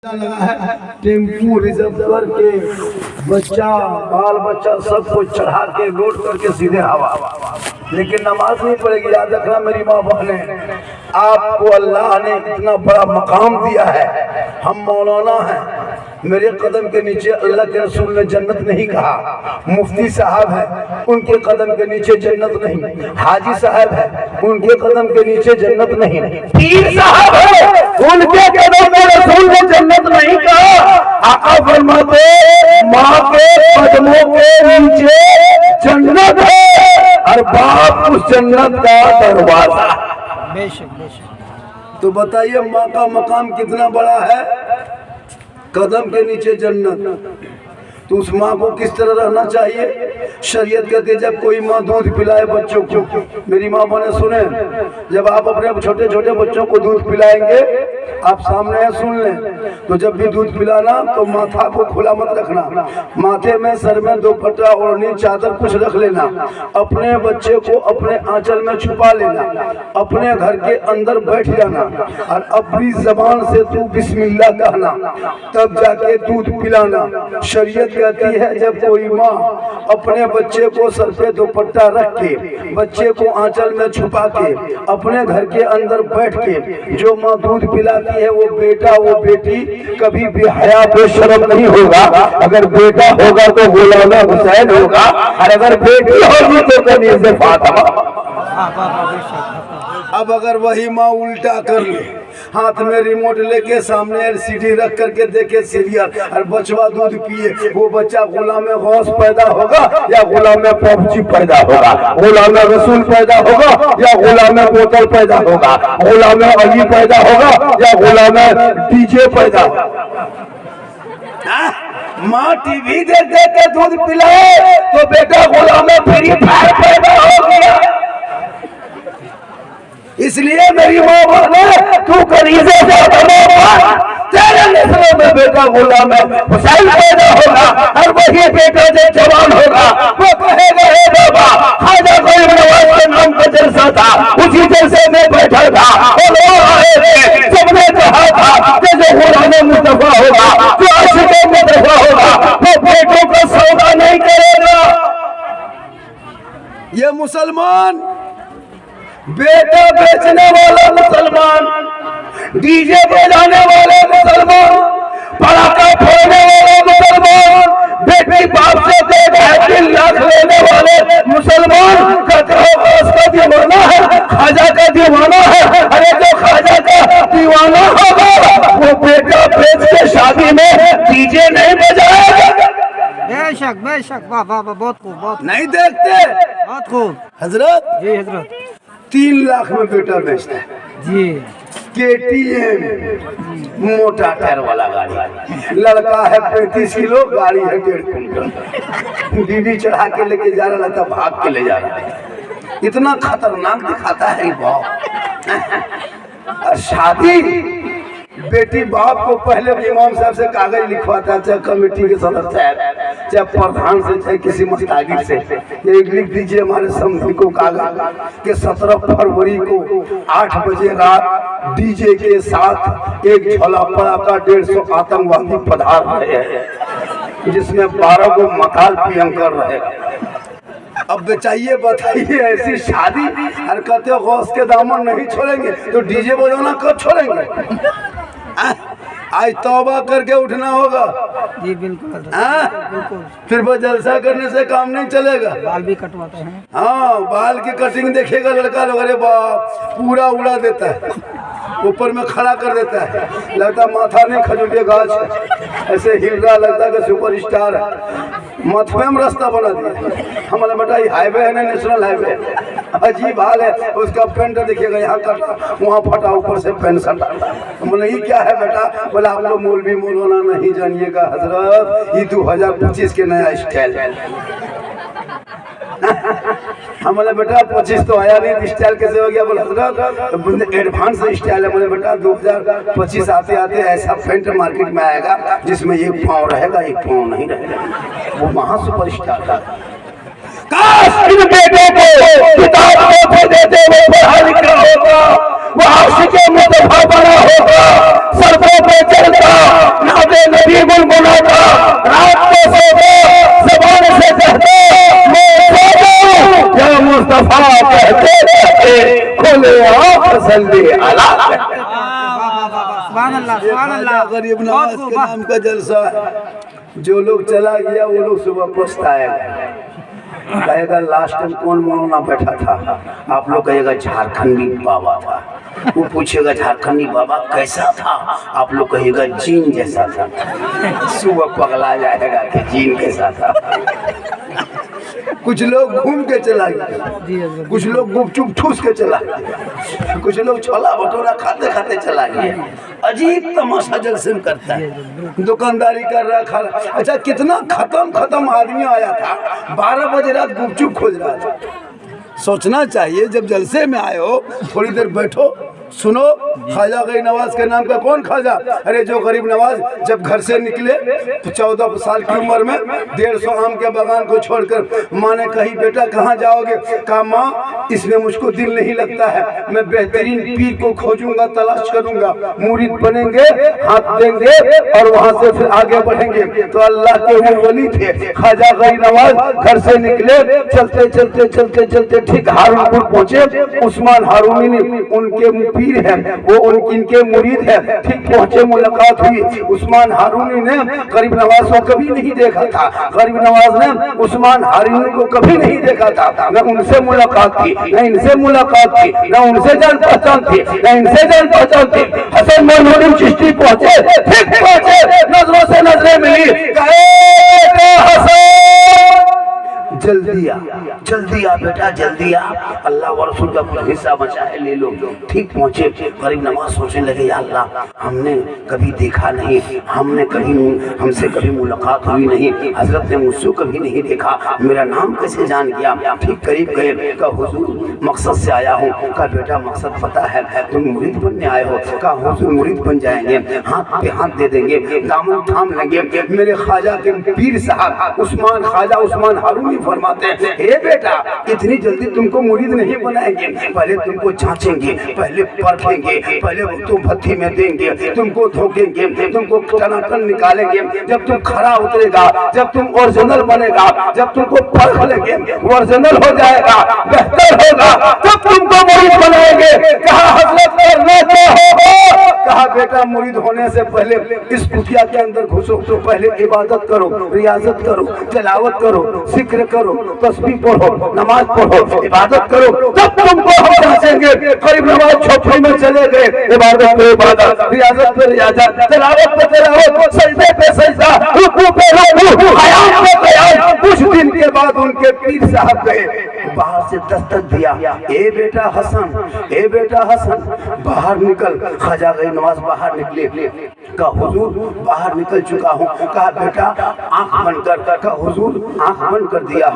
लगा है tempo reserve करके बाल बच्चा सबको चढ़ा के लोड करके सीधे हवा। लेकिन नमाज नहीं पड़ेगी। याद रखना मेरी माँ बहने, आपको अल्लाह ने इतना बड़ा मकाम दिया है। हम मौलाना हैं, मेरे कदम के नीचे अल्लाह के रसूल ने जन्नत नहीं कहा। मुफ्ती साहब है, उनके कदम के नीचे जन्नत नहीं। हाजी साहब है, उनके कदम के नीचे जन्नत नहीं। पीर साहब है, उनके कदम में रसूल ने जन्नत नहीं कहा। आका फरमाते माँ के कदमों के नीचे जन्नत है और बाप उस जन्नत का दरवाजा। बेशक बेशक। तो बताइए माँ का मकाम कितना बड़ा है। कदम के नीचे जन्नत। तो उस माँ को किस तरह रहना चाहिए। शरीयत कहती है जब कोई माँ दूध पिलाए बच्चों को, मेरी माँ बने सुने, जब आप अपने छोटे छोटे बच्चों को दूध पिलाएंगे, आप सामने है सुन लें, तो जब भी दूध पिलाना तो माथा को खुला मत रखना। माथे में सर में दुपट्टा ओढ़नी चादर कुछ रख लेना। अपने बच्चे को अपने आंचल में छुपा लेना। अपने घर के अंदर बैठ जाना और अपनी जबान से तू बिस्मिल्लाह कहना, तब जाके दूध पिलाना। शरीयत कहती है जब कोई माँ अपने बच्चे को सर पे दुपट्टा रख के, बच्चे को आंचल में छुपा के, अपने घर के अंदर बैठ के जो माँ दूध पिलाती है, वो बेटा वो बेटी कभी भी हया बेशरम नहीं होगा। अगर बेटा होगा तो गुलाम हुसैन होगा, और अगर बेटी होगी तो कनीज़ फातिमा। अब अगर वही माँ उल्टा कर ले, हाथ में रिमोट लेके सामने एलसीडी रख करके देखे सीरियल और बचवा दूध पिए, वो बच्चा गुलाम गौस पैदा होगा या गुलाम पबजी पैदा होगा, गुलाम रसूल पैदा होगा या गुलाम बोतल पैदा होगा, गुलाम अली पैदा होगा या गुलाम डीजे पैदा होगा। माँ टीवी देख देख के दूध पिलाए तो बेटा गुलाम फ्री फायर पैदा हो गया। इसलिए मेरी माँ बोले तू कनीज़े तेरे नस्लों में बेटा गुलाम हुसैन पैदा होगा, और वही बेटा जब जवान होगा वो कहेगा हे बाबा ख्वाजा गरीब नवाज के नाम का जलसा था, उसी जलसे में बैठा था और वो आए थे, सबने कहा था कि जो गुलाम मुस्तफा होगा, जो आशिक़ मुस्तफा होगा, वो बेटों का सौदा नहीं करेगा। ये मुसलमान बेटा बेचने वाला मुसलमान, डीजे बजाने वाले मुसलमान, पटाखा फोड़ने वाले मुसलमान, बेटी बाप से 2.5 लाख लेने वाले मुसलमान का दीवाना है, ख्वाजा का दीवाना है। अरे जो ख्वाजा का दीवाना होगा वो बेटा बेच के शादी में डीजे नहीं बजाएगा। बेशक बेशक। वाह वाह वाह, बहुत खूब बहुत नहीं देखते बहुत खूब। हजरत जी हजरत। 3 लाख में बेटा बेचता है जी। KTM मोटा टायर वाला गाड़ी, लड़का है 35 किलो, गाड़ी है 1.5 क्विंटल। बीवी चढ़ा के लेके जा रहा था, भाग के ले जा रहा है। इतना खतरनाक दिखाता है और शादी बेटी बाप को पहले इमाम साहब से कागज लिखवाता, चाहे कमेटी के सदस्य है, चाहे प्रधान से, चाहे किसी मुस्तागिर से, ये लिख दीजिए हमारे समझी को कागज कि 17 फरवरी को 8 बजे रात डीजे के साथ एक झोला पड़ाका 150 आतंकवादी पधार रहे हैं, जिसमें 12 को मकाल पीएम कर रहे हैं। अब बचाइए बताइए ऐसी शादी और कहते हो गौस के दामन नहीं छोड़ेंगे, तो डीजे बजाना कब छोड़ेंगे। आज तौबा करके उठना होगा। जी बिल्कुल बिल्कुल। फिर वो जलसा करने से काम नहीं चलेगा। बाल भी कटवाते हैं। हाँ, बाल की कटिंग देखेगा लड़का लोग, अरे बाप पूरा उड़ा देता है, ऊपर में खड़ा कर देता है, लगता माथा नहीं खजूर के गाछ ऐसे हिल रहा, लगता है कि सुपर स्टार है। मथुए में रास्ता बना दिया। हमारे बेटा ये हाईवे है ना, नेशनल हाईवे, अजीब हाल है। उसका पेंट देखिएगा, यहाँ कटा वहाँ फटा, ऊपर से पेंट सटा। बोले ये क्या है बेटा। बोला आप लोग मौलवी मौलाना नहीं जानिएगा हजरत, ये 2025 के नया स्टाइल है। हमारे बेटा 25 तो आया नहीं, स्टाइल कैसे हो गया। बोला हजरत एडवांस स्टाइल है। बोले बेटा 2025 आते आते ऐसा पेंट मार्केट में आएगा जिसमें एक पाँव रहेगा एक पाँव नहीं रहेगा। वो महा सुपर स्टार था। काश इन बेटों को किताब को देते वो पढ़ा लिखा होगा, वो आशिक़े मुस्तफा बना होगा, सड़कों पे चलता नाते नबी गुनगुनाता, रात को सोता ज़बान से कहता मैं सो जाऊं, या मुस्तफा कहते रहते खोले आँख सल्ली अला। सुभान अल्लाह, सुभान अल्लाह। गरीब नवाज के नाम का जलसा है। जो लोग चला गया वो लोग सुबह पछताएगा, कहेगा लास्ट टाइम कौन मौलाना बैठा था, आप लोग कहेगा झारखंडी बाबा था। वो पूछेगा झारखंडी बाबा कैसा था, आप लोग कहेगा जीन जैसा था। सुबह पगला जाएगा कि जीन कैसा था। कुछ लोग घूम के चला गया, कुछ लोग गुपचुप ठूस के चला गया, कुछ लोग छोला भटूरा खाते खाते चला गया। अजीब तमाशा जलसे में करता है, दुकानदारी कर रहा खा रहा। अच्छा कितना खत्म आदमी आया था, 12 बजे रात गुपचुप खोज रहा था। सोचना चाहिए जब जलसे में आए हो थोड़ी देर बैठो सुनो। ख्वाजा गरीब नवाज के नाम का कौन ख्वाजा? अरे जो गरीब नवाज जब घर से निकले तो 14 साल की उम्र में 150 आम के बागान को छोड़कर माँ ने कही बेटा कहाँ जाओगे? कहा माँ इसमें मुझको दिल नहीं लगता है, मैं बेहतरीन पीर को खोजूंगा, तलाश करूंगा, मुरीद बनेंगे, हाथ देंगे और वहाँ से फिर आगे बढ़ेंगे। तो अल्लाह के वो वली थे ख्वाजा गरीब नवाज। घर से निकले, चलते चलते चलते चलते ठीक हारूनपुर पहुँचे। उस्मान हारूनी ने उनके पीर है, वो इनके मुरीद है। ठीक पहुंचे, मुलाकात हुई। उस्मान हारूनी ने गरीब नवाज को कभी नहीं देखा था, गरीब नवाज ने उस्मान हारूनी को कभी नहीं देखा था। न उनसे मुलाकात की, न इनसे मुलाकात की, न उनसे जान पहचान थी, न इनसे जान पहचान थी। हसन मोइनुद्दीन चिश्ती पहुंचे, ठीक पहुंचे, नजरों से नजरें मिली, कहे जल्दी आ बेटा जल्दी आ, अल्लाह व रसूल का कुछ हिस्सा बचा है ले लो। ठीक पहुंचे, गरीब नवाज सोचने लगे या अल्लाह हमने कभी देखा नहीं, हमसे कभी मुलाकात हुई नहीं, हजरत ने मुझसे कभी नहीं देखा, मेरा नाम कैसे जान गया? ठीक करीब गए, कहा हुजूर मकसद से आया हूँ। कहा बेटा मकसद पता है, तुम मुरीद बनने आए हो? कहा हुजूर मुरीद बन जाएंगे, हाथ पे हाथ दे देंगे, दामन थाम लेंगे। मेरे ख्वाजा के पीर साहब उस्मान ख्वाजा उस्मान हारूनी फरमाते हैं हे बेटा इतनी जल्दी तुमको मुरीद नहीं बनाएंगे, पहले तुमको जांचेंगे, पहले परखेंगे, पहले तुम भट्टी में देंगे, तुमको धोखेंगे, तुमको टनाटन निकालेंगे। जब तुम खरा उतरेगा, जब तुम ओरिजिनल बनेगा, जब तुमको परख लेंगे, ओरिजिनल हो जाएगा, बेहतर होगा, तब तुमको मुरीद बनाएंगे। कहा हजरत करना क्या होगा? कहा बेटा मुरीद होने से पहले इस कुटिया के अंदर घुसो, तो पहले इबादत करो, रियाजत करो, तिलावत करो, जिक्र करो, तस्बीह पढ़ो, नमाज पढ़ो, इबादत करो, तब तुमको हम जांचेंगे। गरीब नवाज झोपड़ी में चले गए, इबादत पे इबादत, रियाजत पे रियाजत, तिलावत पे तिलावत, सजदे पे सजदा, रुकू पे रुकू, क़याम पे क़याम। कुछ दिन के बाद उनके पीर साहब गए, बाहर से दस्तक दिया, ए बेटा हसन, ए बेटा हसन बाहर निकल। ख्वाजा गरीब नवाज बाहर निकले, कहा हुजूर बाहर निकल चुका हूँ। कहा बेटा आंख बंद कर। कहा हुजूर आंख बंद कर दिया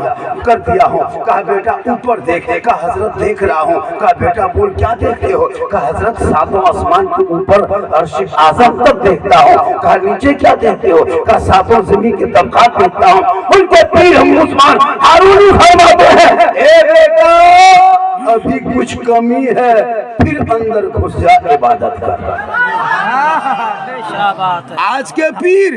हूँ। कहा बेटा ऊपर देखे। कहा हजरत देख रहा हूँ। कहा बेटा बोल क्या देखते हो? कहा हजरत सातों आसमान के ऊपर अर्श आज़म तक देखता हूँ। कहा नीचे क्या देखते हो? कहा सातों ज़मीन के तबकात देखता हूँ। उनको पीर हम उस्मान हारूनी फरमाते हैं ए बेटा अभी कुछ कमी है, फिर अंदर घुस जा इबादत कर। आज के पीर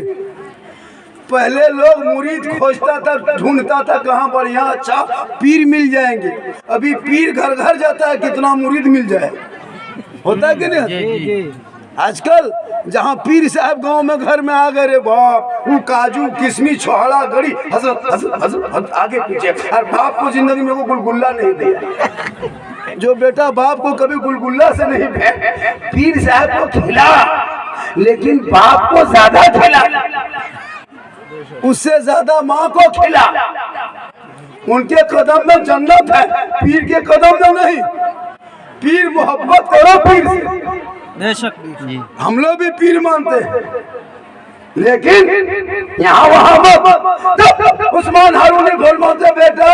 पहले लोग मुरीद खोजता था, ढूंढता था कहाँ बढ़िया अच्छा पीर मिल जाएंगे। अभी पीर घर घर जाता है कितना मुरीद मिल जाए, होता है कि नहीं? आजकल जहाँ पीर साहब गांव में घर में आ गए रे बाप, वो काजू किशमिश छोहड़ा गड़ी हजरत हजरत हजरत आगे पीछे। और बाप को जिंदगी में वो गुलगुल्ला नहीं दिया, जो बेटा बाप को कभी गुलगुल्ला से नहीं पीर साहब को खिला, लेकिन बाप को ज्यादा खिला, उससे ज्यादा माँ को खिला। उनके कदम में जन्नत है, पीर के कदम में नहीं। पीर मोहब्बत करो पीर से, बेशक हम लोग भी पीर मानते हैं, लेकिन यहाँ वहाँ मत। उस्मान हारूनी फरमाते बेटा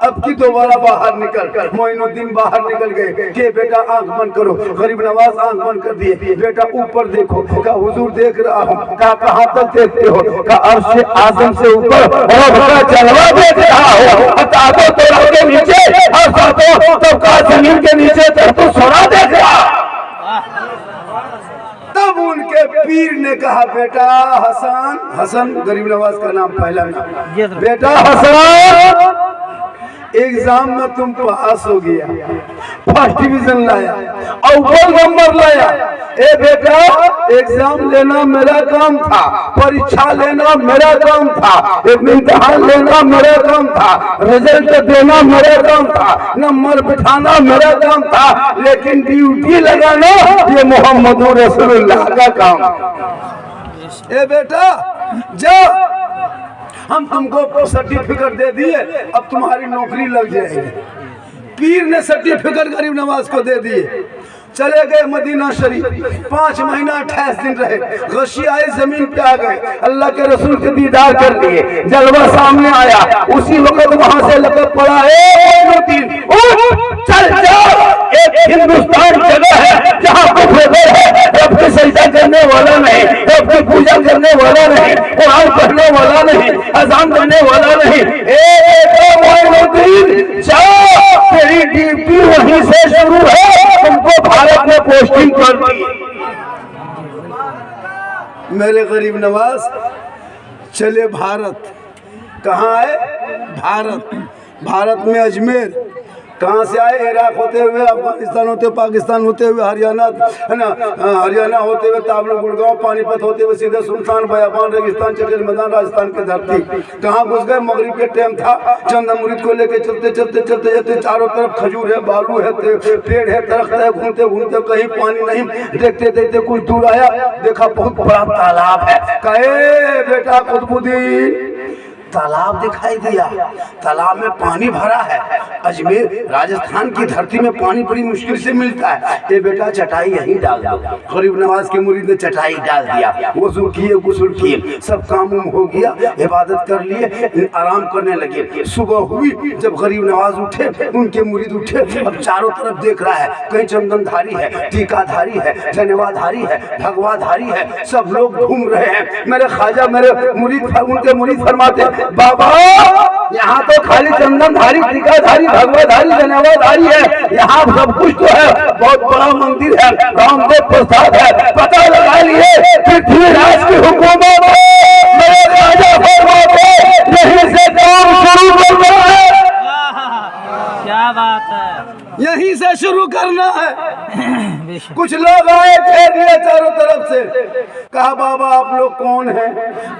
अब की दोबारा बाहर निकल। मोइनुद्दीन बाहर निकल गए कि बेटा आंख बंद करो। गरीब नवाज आंख बंद कर दिए। बेटा ऊपर देखो। कहा हुजूर देख रहा हूँ। कहा कहाँ तक देखते हो? कहा अर्श आज़म से ऊपर रब का जलवा देख रहा हो, हटा दो तो के नीचे और सातों तबका जमीन के नीचे तक तो सोना देख रहा। तब उनके पीर ने कहा, बेटा हसन, हसन गरीब नवाज का नाम पहला नाम, बेटा हसन एग्जाम में तुम पास हो गया, फर्स्ट डिवीजन लाया, अव्वल नंबर लाया। ए बेटा एग्जाम लेना मेरा काम था, परीक्षा लेना मेरा काम था, इम्तिहान लेना मेरा काम था, रिजल्ट देना मेरा काम था, नंबर बिठाना मेरा काम था, लेकिन ड्यूटी लगाना ये मोहम्मद रसूलुल्लाह का काम। ए बेटा जा, हम तुमको सर्टिफिकेट दे दिए, अब तुम्हारी नौकरी लग जाएगी। पीर ने सर्टिफिकेट गरीब नवाज को दे दिए। चले गए मदीना शरीफ, 5 महीना 28 दिन रहे, गशी आए, जमीन पे आ गए, अल्लाह के रसूल के दीदार कर लिए, जलवा सामने आया। उसी वक्त वहां से लपक पड़ा, चल जाओ, एक हिंदुस्तान जगह है जहाँ कुफर है, रब की सजदा करने वाला नहीं, रब की पूजा करने वाला नहीं, कुरान पढ़ने वाला नहीं, अजान करने वाला नहीं। जाओ, तेरी ड्यूटी वहीं से शुरू है, तुमको भारत में पोस्टिंग कर दी। मेरे गरीब नवाज चले भारत। कहाँ आए? भारत। भारत में अजमेर। कहाँ से आए? इराक होते हुए, अफगानिस्तान होते हुए, पाकिस्तान होते हुए, हरियाणा है ना, हरियाणा होते हुए, ताबलू, गुड़गांव, पानीपत होते हुए सीधे सुल्तान, बयाबान, रेगिस्तान, चकेल मैदान, राजस्थान की धरती। कहाँ घुस गए? मगरिब के टाइम था, चंद अमृत को लेके चलते चलते चलते चलते, चारों तरफ खजूर है, बालू है, पेड़ है, दरख्त है, घूमते घूमते कहीं पानी नहीं, देखते देखते कुछ दूर आया, देखा बहुत बड़ा तालाब है। कहे बेटा कुतुबुद्दीन, तालाब दिखाई दिया, तालाब में पानी भरा है। अजमेर राजस्थान की धरती में पानी बड़ी मुश्किल से मिलता है। ये बेटा चटाई यहीं डाल दो। गरीब नवाज के मुरीद ने चटाई डाल दिया, वजू किए, गुस्ल किए, सब काम हो गया, इबादत कर लिए, आराम करने लगे। सुबह हुई, जब गरीब नवाज उठे, उनके मुरीद उठे, अब चारों तरफ देख रहा है, कहीं चंदनधारी है, टीकाधारी है, जनेवाधारी है, भगवाधारी है, सब लोग घूम रहे हैं। मेरे ख्वाजा, मेरे मुरीद, उनके मुरीद फरमाते, बाबा यहाँ तो खाली चंदनधारी, टीकाधारी, भगवाधारी, जनेवाधारी है, यहाँ सब कुछ तो है, बहुत बड़ा मंदिर है, रामदेव प्रसाद है, पता लगा लिए पृथ्वीराज की हुकूमत मेरे राजा फरमाते यहीं से काम शुरू करना है। क्या बात है, यहीं से शुरू करना है। कुछ लोग आए, घेर लिए चारों तरफ से, कहा बाबा आप लोग कौन हैं,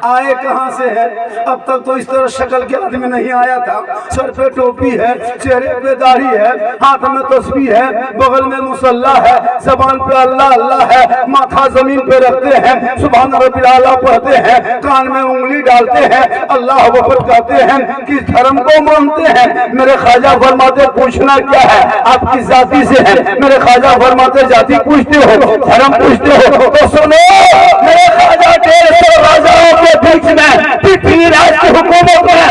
आए कहां से हैं? अब तक तो इस तरह शक्ल के आदमी नहीं आया था। सर पे टोपी है, चेहरे पे दाढ़ी है, हाथ में तस्बीह है, बगल में मुसल्ला है, जबान पे अल्लाह अल्लाह है, माथा जमीन पे रखते हैं, सुभान रब्बिल आला पढ़ते हैं, कान में उंगली डालते हैं, अल्लाह अकबर कहते हैं, किस धर्म को मानते हैं? मेरे ख्वाजा फरमाते पूछना क्या है, आप किस जाति से हैं? मेरे ख्वाजा फरमाते जाति पूछते हो, धर्म पूछते हो, तो सुनो मेरे ख्वाजा 150 राजाओं के बीच में पृथ्वीराज की हुकूमत में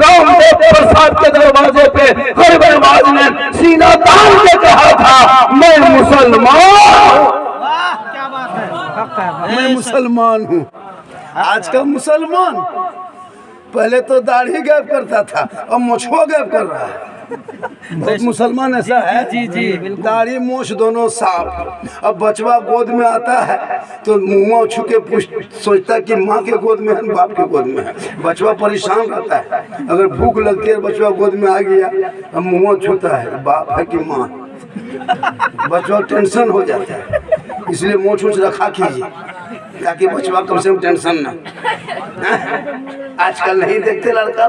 रामदेव प्रसाद के दरवाजे पे गरीब नवाज ने सीना तान के कहा था, मैं मुसलमान, क्या बात है, मैं मुसलमान हूँ। आज का मुसलमान पहले तो दाढ़ी गैप करता था, अब मुछुआ गैप कर रहा है। बहुत मुसलमान ऐसा है, जी जी बिल्कुल, दाढ़ी मूछ दोनों साफ। अब बचवा गोद में आता है तो मुँह छू के सोचता है कि माँ के गोद में है, बाप के गोद में है। बचवा परेशान रहता है, अगर भूख लगती है, बचवा गोद में आ गया, अब मुँह छूता है, बाप है कि माँ, बचवा टेंशन हो जाता है। इसलिए मुँह छूछ रखा कीजिए ताकि बचवा कम से कम टेंशन ना। आजकल नहीं देखते लड़का।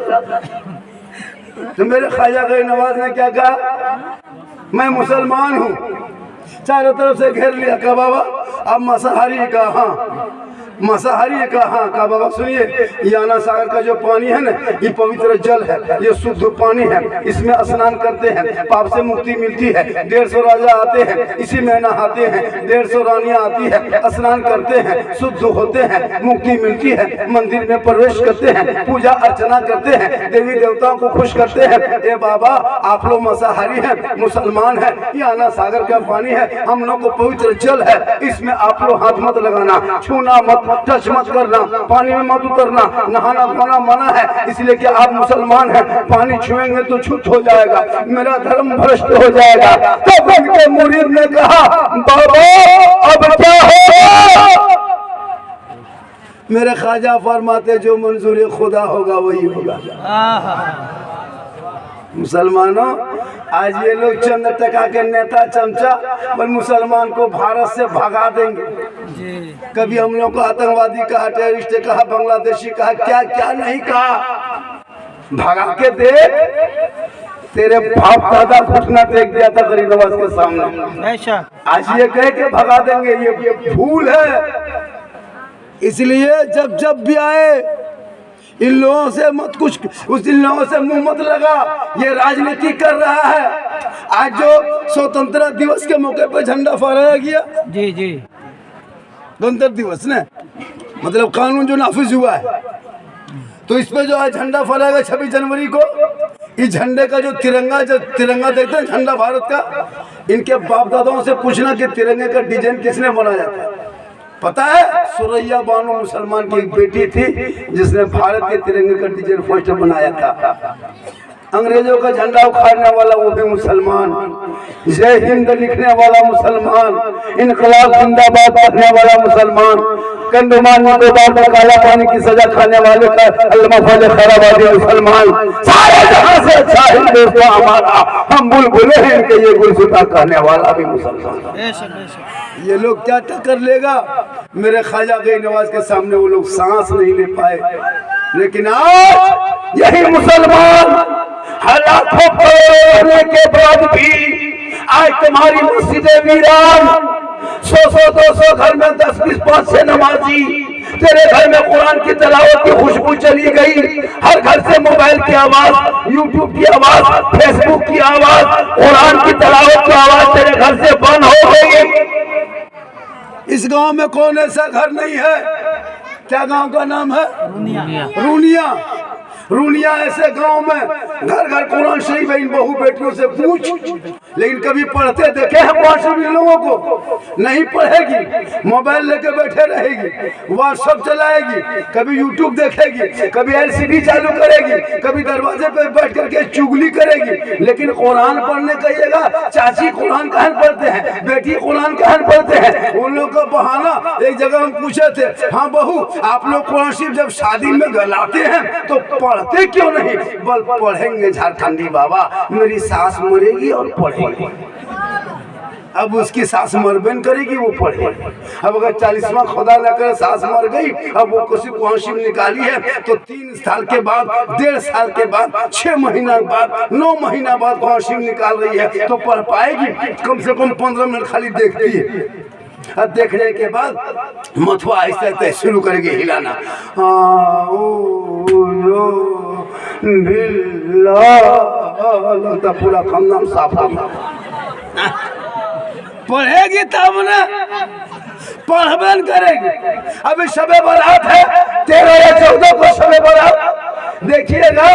तो मेरे ख्वाजा गरीब नवाज ने क्या कहा, मैं मुसलमान हूँ। चारों तरफ से घेर लिया, कहा बाबा अब मांसाहारी का? हाँ मांसाहारी का? हाँ। कहा बाबा सुनिए, ये आना सागर का जो पानी है ना, ये पवित्र जल है, ये शुद्ध पानी है, इसमें स्नान करते हैं, पाप से मुक्ति मिलती है। 150 राजा आते हैं, इसी में नहाते हैं, 150 रानियां आती है, स्नान करते हैं, शुद्ध होते हैं, मुक्ति मिलती है, मंदिर में प्रवेश करते हैं, पूजा अर्चना करते हैं, देवी देवताओं को खुश करते हैं। ए बाबा आप लोग मांसाहारी हैं, मुसलमान हैं, ये आना सागर का पानी है, हम लोग को पवित्र जल है, इसमें आप लोग हाथ मत लगाना, छूना मत वहाँ टच मत करना, पानी में मत उतरना, नहाना धोना मना है, इसलिए कि आप मुसलमान हैं, पानी छुएंगे तो छूत हो जाएगा, मेरा धर्म भ्रष्ट हो जाएगा। तब उनके मुरीद ने कहा बाबा अब क्या होगा? मेरे ख्वाजा फरमाते जो मंजूर खुदा होगा वही होगा। मुसलमानों, आज ये लोग चंद टका के नेता चमचा पर मुसलमान को भारत से भगा देंगे। कभी हम लोग को आतंकवादी कहा, टेररिस्ट कहा, बांग्लादेशी कहा, क्या क्या नहीं कहा। भगा के देख, तेरे बाप दादा घुटना टेक दिया था गरीब नवाज के सामने, आज ये कह के भगा देंगे, ये भूल है। इसलिए जब जब भी आए इन लोगों से मत कुछ, इन लोगों से मुंह मत लगा, ये राजनीति कर रहा है। आज जो स्वतंत्रता दिवस के मौके पर झंडा फहराया गया, जी जी, गणतंत्र दिवस ने मतलब कानून जो नाफिज हुआ है, तो इस पे जो आज झंडा फहराया गया 26 जनवरी को, इस झंडे का जो तिरंगा देखते हैं झंडा भारत का, इनके बाप दादाओं से पूछना कि तिरंगे का डिजाइन किसने बनाया था। पता है, सुरैया बानो मुसलमान की एक बेटी थी जिसने भारत के तिरंगे का डिजाइन फर्स्ट बनाया था। अंग्रेजों का झंडा उखाड़ने वाला वो भी मुसलमान, जय हिंद लिखने वाला मुसलमान, इनकलाब जिंदाबाद करने वाला मुसलमान, कंडोमान निकोबार में काला पानी की सजा खाने वाले का अल्लामा फजल खैराबादी मुसलमान, सारे जहां से अच्छा हिंदुस्तान हमारा, हम बुलबुले हैं इनके ये गुलसिता कहने वाला भी मुसलमान। ये लोग क्या टक्कर लेगा? मेरे ख्वाजा गरीब नवाज के सामने वो लोग सांस नहीं ले पाए, लेकिन आज यही मुसलमान हालातों होने के बाद भी आज तुम्हारी मस्जिदें वीरान, 100-200 घर में 10-20 5-6 नमाजी, तेरे घर में कुरान की तिलावत की खुशबू चली गई, हर घर से मोबाइल की आवाज, यूट्यूब की आवाज, फेसबुक की आवाज, कुरान की तिलावत की आवाज तेरे घर से बंद हो गई। इस गांव में कौन ऐसा घर नहीं है? क्या गांव का नाम है? रूनिया। रूनिया ऐसे गांव में घर घर कुरान शरीफ है। इन बहू बेटियों से पूछ, लेकिन कभी पढ़ते देखे हैं कुरान शरीफ इन लोगों को? नहीं पढ़ेगी, मोबाइल लेके बैठे रहेगी, व्हाट्सएप चलाएगी, कभी यूट्यूब देखेगी, कभी एलसीडी चालू करेगी, कभी दरवाजे पे बैठ करके चुगली करेगी। लेकिन कुरान पढ़ने कहिएगा, चाची कुरान कहन पढ़ते हैं, बेटी कुरान कहन पढ़ते हैं। उन लोग का बहाना, एक जगह हम पूछे थे, हाँ बहू आप लोग कुरान शरीफ जब शादी में गलाते हैं तो पढ़ते क्यों नहीं? बल पढ़ेंगे झारखंडी बाबा, मेरी सास मरेगी और पढ़ेगी। अब उसकी सास मरबेन करेगी, वो पढ़े। अब अगर 40वां खुदा न करे सास मर गई, अब वो किसी कुरान शरीफ निकाली है तो 3 साल के बाद, 1.5 साल के बाद, 6 महीना बाद, 9 महीना बाद कुरान शरीफ निकाल रही है, तो पढ़ पाएगी? कम से कम 15 मिनट खाली देखती है। अब देखने के बाद मथुआ आहिस्ते आहिस्ते शुरू करेगी हिलाना, लगता पूरा खानदान साफ होगा। पढ़ेगी तब ना, पढ़बन करेगी। अभी शबे बारात है, 13 या 14 को शबे बारात, देखिएगा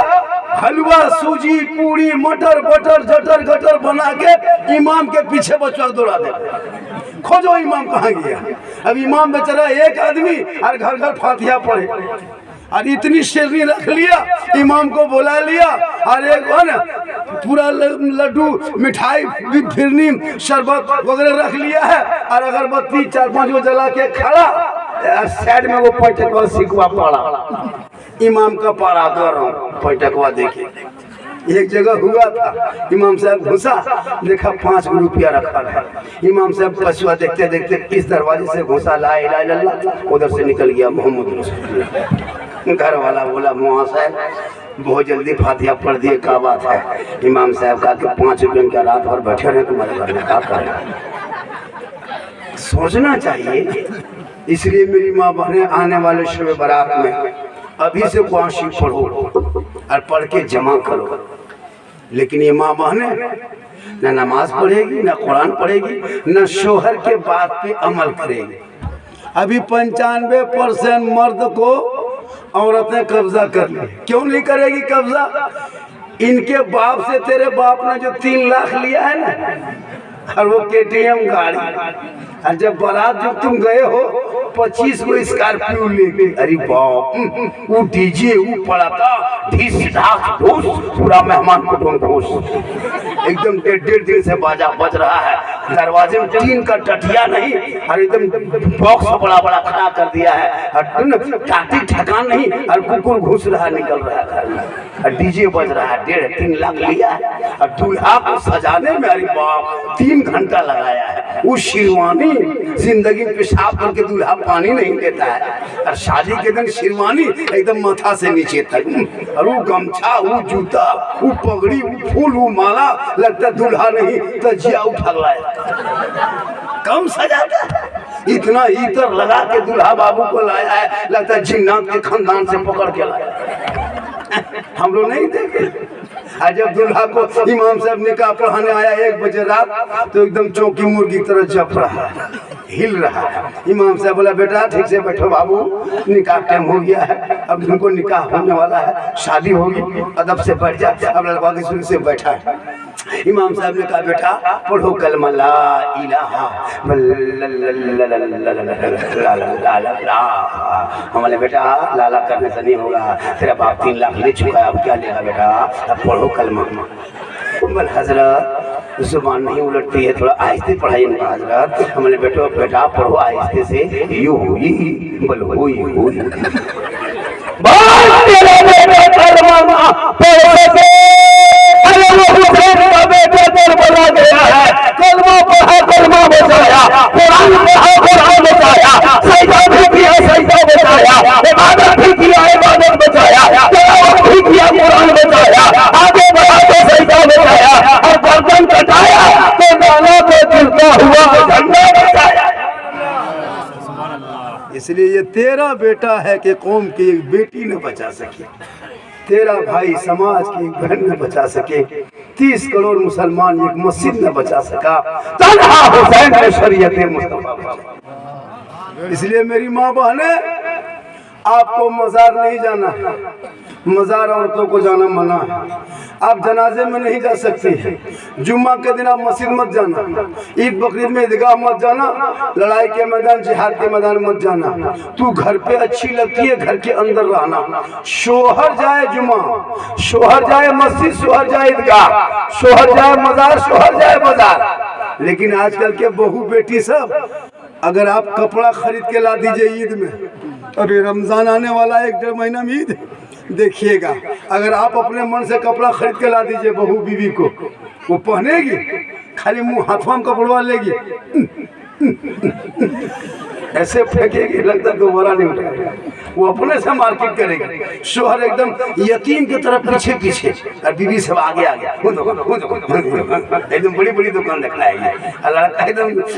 हलवा सूजी पूरी मटर बटर जटर गटर बना के इमाम के पीछे बच्चा दौड़ा दे। खोजो इमाम कहाँ गया? अब इमाम बेचारा एक आदमी और घर घर फातिहा पढ़े, और इतनी शेरनी रख लिया, इमाम को बुला लिया, और एक पूरा लड्डू मिठाई फिरनी शरबत वगैरह रख लिया है, और अगरबत्ती 4-5 को जला के खड़ा, साइड में वो पैटकवा सिकवा पड़ा, इमाम का पारा दौड़ पैटकवा देखे। एक जगह हुआ था, इमाम साहब घुसा, देखा 5 रुपया रखा है। इमाम साहब पछुआ देखते देखते इस दरवाजे से घुसा, ला इलाहा इल्लल्लाह, उधर से निकल गया मोहम्मद रसूलुल्लाह। घर वाला बोला मुआ साहब बहुत जल्दी फातिहा पढ़ दिए, क्या बात है? इमाम साहब कहा कि 5 रुपये का रात भर बैठे रहे तुम्हारे घर में, क्या कर रहे? सोचना चाहिए। इसलिए मेरी माँ बहनें आने वाले शब बारात में अभी से कुरान शरीफ पढ़ो और पढ़ के जमा करो। लेकिन ये माँ बहनें न नमाज पढ़ेगी, न कुरान पढ़ेगी, न शोहर के बात पे अमल करेगी। अभी 95% मर्द को औरतें कब्जा कर ली। क्यों नहीं करेगी कब्जा? इनके बाप से तेरे बाप ने जो 3 लाख लिया है ना, और वो KTM गाड़ी, और जब बारात जब तुम गए हो 25 को स्कॉर्पियो लेके, अरे बाप, वो डीजे वो पड़ा था, ढीस ढास ढूस, पूरा मेहमान कुटुंब घूस, एकदम 1.5 दिन से बाजा बज रहा है, दरवाजे में टीन का टटिया नहीं, और एकदम बॉक्स बड़ा बड़ा खड़ा कर दिया है, और टाटी ठकान नहीं, और कुकुर घुस रहा निकल रहा है घर में, और डीजे बज रहा है, 1.5-3 लाख लिया है, और दूल्हा को सजाने में अरे बाप 3 घंटा लगाया है। वो शेरवानी जिंदगी में पेशाब करके दूल्हा पानी नहीं देता है, और शादी के दिन शेरवानी एकदम माथा से नीचे तक, और वो गमछा, वो जूता, वो पगड़ी, वो फूल, वो माला, लगता दूल्हा नहीं तो जिया उठा लाया, कम सजाता है। इतना इतर लगा के दूल्हा बाबू को लाया है, लगता है जिन्नात के खानदान से पकड़ के लाया। हम लोग नहीं देखे। और जब दूल्हा को इमाम साहब निकाह पढ़ाने आया 1 बजे रात, तो एकदम चौकी मुर्गी की तरह जप रहा है, हिल रहा है। इमाम साहब बोला बेटा ठीक से बैठो बाबू, निकाह टाइम हो गया है, अब तुमको निकाह होने वाला है, शादी होगी, अदब से बैठ जा। अब लड़का के शुरू से बैठा है। इमाम साहब ने कहा बेटा पढ़ो कलमा ला इलाहा हमारे बेटा लाला करने से नहीं होगा, तेरा बाप 3 लाख ले चुका है, अब क्या लेगा बेटा, अब पढ़ो कलमा। बोल हजरत जुबान नहीं उलटती है, थोड़ा आहिस्ते पढ़ाइए ना हजरत। हमारे बेटा पढ़ो आहिस्ते से, यू हुई बोलो हुई हुई बोला गया है, कलमा पढ़ा कलमा बचाया, कुरान पढ़ा कुरान बचाया, सजदा भी किया सजदा बचाया, इबादत भी किया इबादत बचाया, तिलावत भी किया कुरान बचाया, आगे बढ़ा तो सजदा बचाया, और गर्दन कटाया तो नाला को गिरता हुआ झंडा बचाया। इसलिए ये तेरा बेटा है कि कौम की एक बेटी न बचा सके, तेरा भाई समाज की एक बहन न बचा सके, 30 करोड़ मुसलमान एक मस्जिद न बचा सका, तन्हा हुसैन ने शरीयत मुस्तफा बचा। इसलिए मेरी माँ बहने, आपको मजार नहीं जाना है, मजार औरतों को जाना मना है। आप जनाजे में नहीं जा सकते, जुम्मा के दिन आप मस्जिद मत जाना, ईद बकरीद में ईदगाह मत जाना, लड़ाई के मैदान जिहाद के मैदान मत जाना। तू घर पे अच्छी लगती है, घर के अंदर रहना। शोहर जाए जुम्मा, शोहर जाए मस्जिद, शोहर जाए ईदगाह, शोहर जाए मजार, शोहर जाए बाजार। लेकिन आजकल के बहू बेटी सब, अगर आप कपड़ा खरीद के ला दीजिए ईद में, अभी रमजान आने वाला 1-1.5 महीना में ईद, देखिएगा अगर आप अपने मन से कपड़ा खरीद के ला दीजिए बहू बीवी को, वो पहनेगी, खाली मुंह हाथों में कपड़वा लेगी, ऐसे फेंकेगी, लगता दोबारा नहीं उठाएगा, वो अपने से मार्केट करेगी। शोहर एकदम यतीम की तरफ पीछे पीछे, और बीवी सब आगे आगे, एकदम बड़ी बड़ी दुकान दिखलाएगी।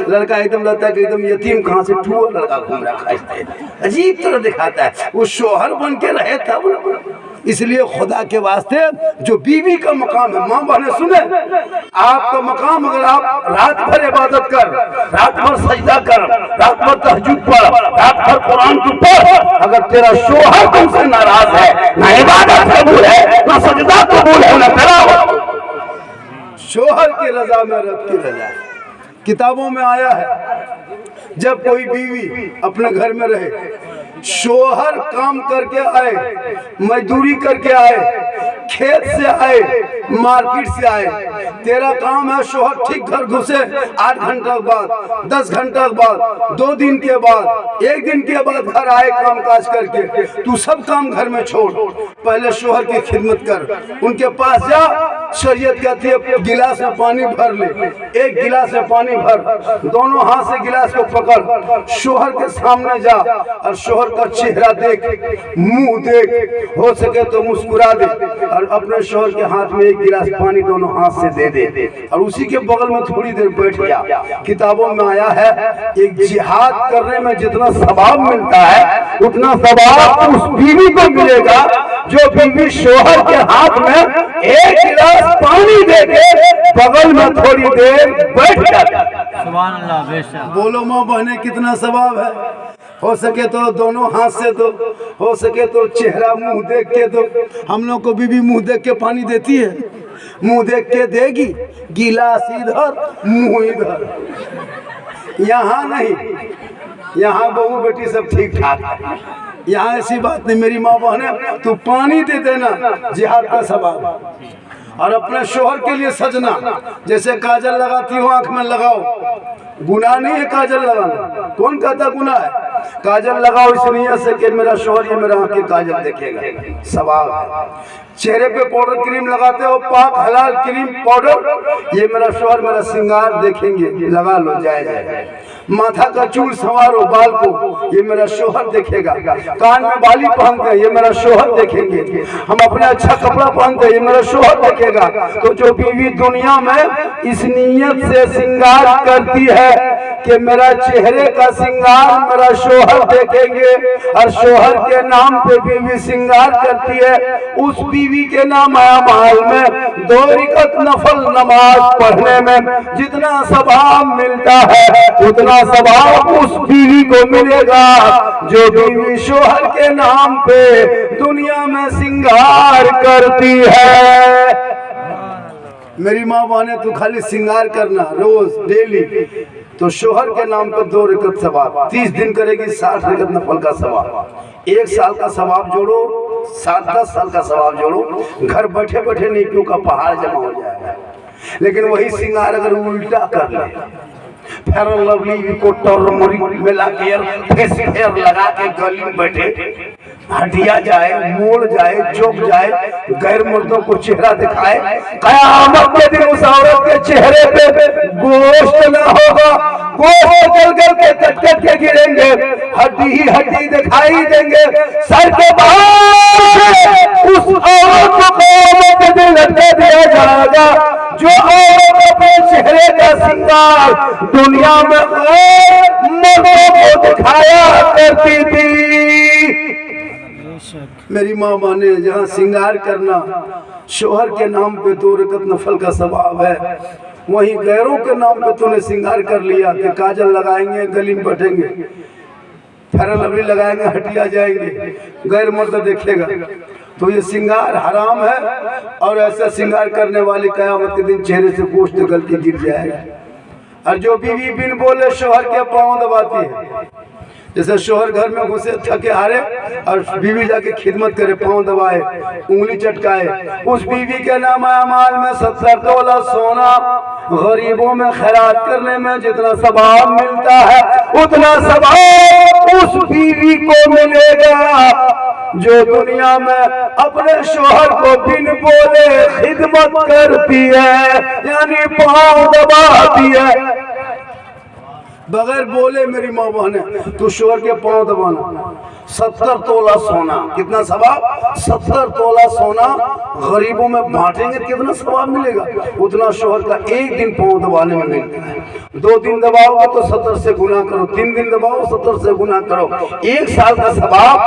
लड़का एकदम लगता है कि एकदम यतीम कहाँ से टूआ लड़का घूम रहा है, अजीब तरह दिखाता है। वो शोहर बन के रहे तब। इसलिए खुदा के वास्ते जो बीवी का मकाम है, माँ बहने सुने, आपका मकाम, अगर आप रात भर इबादत कर, रात भर सजदा कर, रात भर तहज्जुद पढ़, रात भर कुरान की पढ़, अगर तेरा शोहर तुमसे नाराज है, ना इबादत कबूल है, ना सजदा कबूल है, ना तिलावत, शोहर की रजा में रब की रजा। किताबों में आया है जब कोई बीवी अपने घर में रहे, शोहर काम करके आए, मजदूरी करके आए, खेत से आए, मार्केट से आए, तेरा काम है शोहर ठीक घर घुसे 8 घंटा बाद, 10 घंटा बाद, 2 दिन के बाद, 1 दिन के बाद घर आए काम काज करके, तू सब काम घर में छोड़, पहले शोहर की खिदमत कर। उनके पास जा, शरीयत कहती है गिलास में पानी भर ले, 1 गिलास में पानी भर, दोनों हाथ से गिलास को पकड़, शोहर के सामने जा और शोहर का चेहरा देख, मुंह देख, हो सके तो मुस्कुरा दे, और अपने शोहर के हाथ में 1 गिलास पानी दोनों हाथ से दे दे, और उसी के बगल में थोड़ी देर बैठ गया। किताबों में आया है एक जिहाद करने में जितना सवाब मिलता है, उतना सवाब उस बीवी को मिलेगा जो बीवी शोहर के हाथ में 1 गिलास पानी दे के बगल में थोड़ी देर बैठ जाता है। सुभान अल्लाह, बेशक। बोलो माँ बहने कितना सवाब है। हो सके तो दोनों हाथ से दो, हो सके तो चेहरा मुंह देख के दो। हम लोग को बीवी मुंह देख के पानी देती है, मुंह देख के देगी, गिलास इधर मुंह इधर, यहाँ नहीं। यहाँ बहू बेटी सब ठीक ठाक है। यहाँ ऐसी बात नहीं। मेरी माँ बहने, तू पानी दे देना जिहाद का सवाब, और अपने शोहर के लिए सजना। जैसे काजल लगाती हो आंख में लगाओ, गुनाह नहीं है काजल लगाना। कौन कहता गुनाह है? काजल लगाओ इस नीयत से कि मेरा शोहर ये मेरा आंख के काजल देखेगा, सवाब है। चेहरे पे पाउडर क्रीम लगाते हो, पाक हलाल क्रीम पाउडर, ये मेरा शोहर मेरा श्रृंगार देखेंगे, लगा लो, जाए। माथा का चूल संवारो बाल को, ये मेरा शोहर देखेगा। कान में बाली पहनते हैं, ये मेरा शोहर देखेंगे। हम अपने अच्छा कपड़ा पहनते हैं, ये मेरा शोहर देखेगा। तो जो बीवी दुनिया में इस नीयत से श्रृंगार करती है कि मेरा चेहरे का श्रृंगार मेरा शोहर देखेंगे, और शोहर के नाम पे बीवी श्रृंगार करती है, उस बीवी के नाम अमाल में 2 रकात नफल नमाज पढ़ने में जितना सवाब मिलता है उतना सवाब उस बीवी को मिलेगा जो बीवी शोहर के नाम पे दुनिया में श्रृंगार करती है। मेरी माँ बहने, तू खाली श्रृंगार करना रोज डेली, तो शोहर के नाम पर 2 रकात सवाब, 30 दिन करेगी 60 रकात नफल का सवाब। 1 साल का सवाब जोड़ो, 7-10 साल का सवाब जोड़ो, घर बैठे बैठे नेकियों का पहाड़ जमा हो जाएगा। लेकिन वही श्रृंगार अगर उल्टा कर ले, फेयर लवली को टर्मरिक मिला के फेस फेयर लगा के गली में बैठे, हटिया जाए, मोड़ जाए, झुक जाए, गैर मर्दों को चेहरा दिखाए, कयामत के दिन उस औरत के चेहरे पे गोश्त ना होगा, गोश्त जल के कट के गिरेंगे, हड्डी ही हड्डी दिखाई देंगे। सर के बाहर उस औरत को कयामत के दिन लटका दिया जाएगा जो औरत अपने चेहरे का श्रृंगार दुनिया में मर्दों को दिखाया करती थी। मेरी माँ माने, जहाँ श्रृंगार करना शोहर के नाम पे 2 रकात नफल का सवाब है, वहीं गैरों के नाम पे तूने श्रृंगार कर लिया कि काजल लगाएंगे, गली में बैठेंगे, फेयर लवली लगाएंगे, हटिया जाएंगे, गैर मर्द देखेगा, तो ये श्रृंगार हराम है। और ऐसा श्रृंगार करने वाली कयामत के दिन चेहरे से गोश्त गल के गिर जाएगा। और जो बीवी बिन बोले शोहर के पांव दबाती है, जैसे शोहर घर में घुसे थके हारे और बीवी जाके खिदमत करे, पांव दबाए, उंगली चटकाए, उस बीवी के नाम अमाल में 70 तोला सोना, गरीबों में खैरात करने में जितना सवाब मिलता है उतना सवाब उस बीवी को मिलेगा जो दुनिया में अपने शोहर को बिन बोले खिदमत करती है, यानी पांव दबाती है बगैर बोले। मेरी माँ बहने, तू शोहर के पांव दबाना, 70 तोला सोना, कितना सवाब? 70 तोला सोना गरीबों में बांटेंगे, कितना सवाब मिलेगा? उतना शोहर का 1 दिन पांव दबाने में मिलता है। 2 दिन दबाओगे तो 70 से गुना करो, 3 दिन दबाओ 70 से गुना करो, 1 साल का सवाब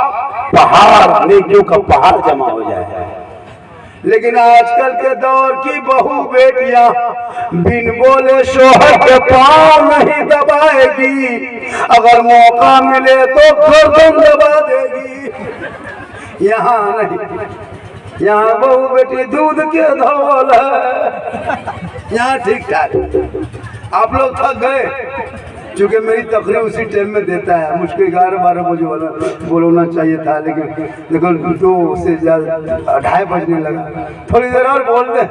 पहाड़, नेकियों का पहाड़ जमा हो जाएगा। लेकिन आजकल के दौर की बहू बेटियां बिन बोले शोहर के पांव नहीं दबाएगी, अगर मौका मिले तो गर्दन दबा देगी। यहाँ नहीं, यहाँ बहू बेटी दूध के धौल है, यहाँ ठीक ठाक। आप लोग थक गए, क्योंकि मेरी तकरीर उसी टाइम में देता है, मुझको 11-12 बजे वाला बोलना चाहिए था, लेकिन देखो 2 से ज़्यादा 2:30 बजने लगा। थोड़ी देर और बोल दे,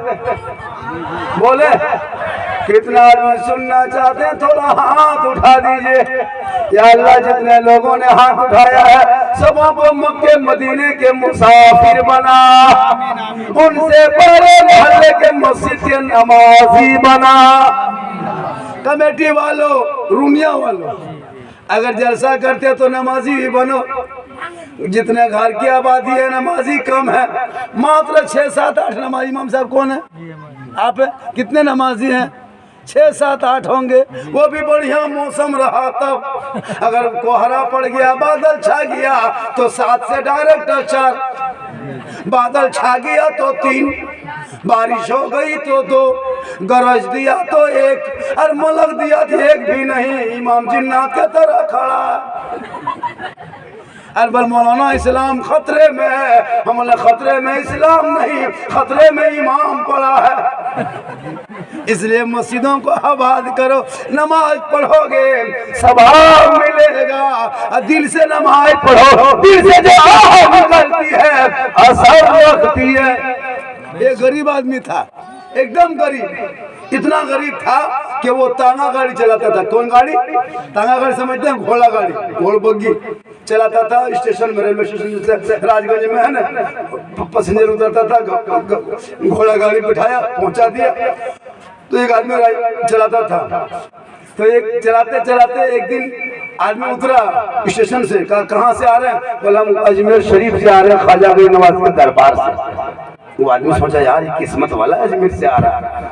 बोले। कितना आदमी सुनना चाहते हैं? थोड़ा हाथ उठा दीजिए। या अल्लाह, जितने लोगों ने हाथ उठाया है सबों को मक्के मदीने के मुसाफिर बना, उनसे बड़े मोहल्ले के मस्जिद के नमाजी बना। कमेटी वालों, रूनिया वालों, अगर जलसा करते तो नमाजी भी बनो। जितने घर की आबादी है नमाजी कम है, मात्र 6, 7, 8 नमाजी। इमाम साहब कौन है? आप कितने नमाजी हैं? 6, 7, 8 होंगे, वो भी बढ़िया मौसम रहा तब। अगर कोहरा पड़ गया, बादल छा गया तो 7 से डायरेक्ट 4, बादल छा गया तो 3, बारिश हो गई तो 2, गरज दिया तो 1, और मलक दिया तो 1 भी नहीं। इमाम जिन्नात के तरह खड़ा। अरबल मौलाना इस्लाम खतरे में है। हमने खतरे में इस्लाम नहीं, खतरे में इमाम पड़ा है। इसलिए मस्जिदों को आबाद करो, नमाज पढ़ोगे सवाब मिलेगा। दिल से नमाज पढ़ो, दिल से जो आह निकलती है असर रखती है। एक गरीब आदमी था, एकदम गरीब, इतना गरीब था कि वो तांगा गाड़ी चलाता था। कौन गाड़ी? तांगा गाड़ी समझते हैं? घोड़ा गाड़ी, घोड़ बग्गी चलाता था। स्टेशन में, रेलवे स्टेशन से राजगंज में है ना, पैसेंजर उतरता था, घोड़ा गाड़ी बिठाया, पहुंचा दिया। तो एक आदमी चलाता था, तो एक चलाते चलाते एक दिन आदमी उतरा स्टेशन से, कहा कहाँ से आ रहे हैं? बोला हम अजमेर शरीफ से आ रहे हैं, ख्वाजा गरीब नवाज के दरबार से। वो आदमी सोचा यार ये किस्मत वाला अजमेर से आ रहा है।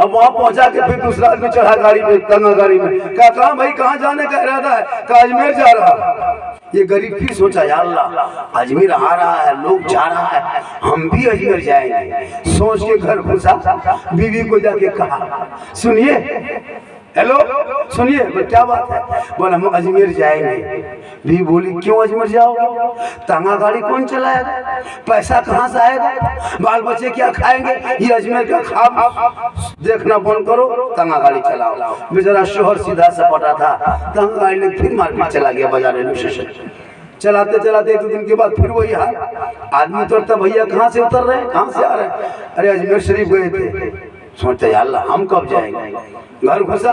अब वहां पहुंचा के फिर दूसरा आदमी चढ़ा गाड़ी में, तंगा गाड़ी में, कहा भाई कहाँ जाने का इरादा है? कहा अजमेर जा रहा। ये गरीब फिर सोचा यार अल्लाह अजमेर आ रहा है, लोग जा रहा है, हम भी अजमेर जाएंगे। सोच के घर घुसा, बीवी को जाके कहा सुनिए, हेलो सुनिए, क्या बात है? बोला हम अजमेर जाएंगे। भी बोली क्यों अजमेर जाओगे? तांगा गाड़ी कौन चलाएगा? पैसा कहाँ से आएगा? बाल बच्चे क्या खाएंगे? ये अजमेर का खाब देखना बंद करो, तांगा गाड़ी चलाओ। बेचारा शोहर सीधा सपटा था, तांगा गाड़ी लेके फिर मार्केट चला गया, बाजार रेलवे स्टेशन। चलाते चलाते 1 दिन के बाद फिर वही हाल। आदमी उतरता, भैया कहाँ से उतर रहे हैं, कहाँ से आ रहे हैं? अरे अजमेर शरीफ गए थे। सोचते यार अल्लाह हम कब जाएंगे? घर घुसा,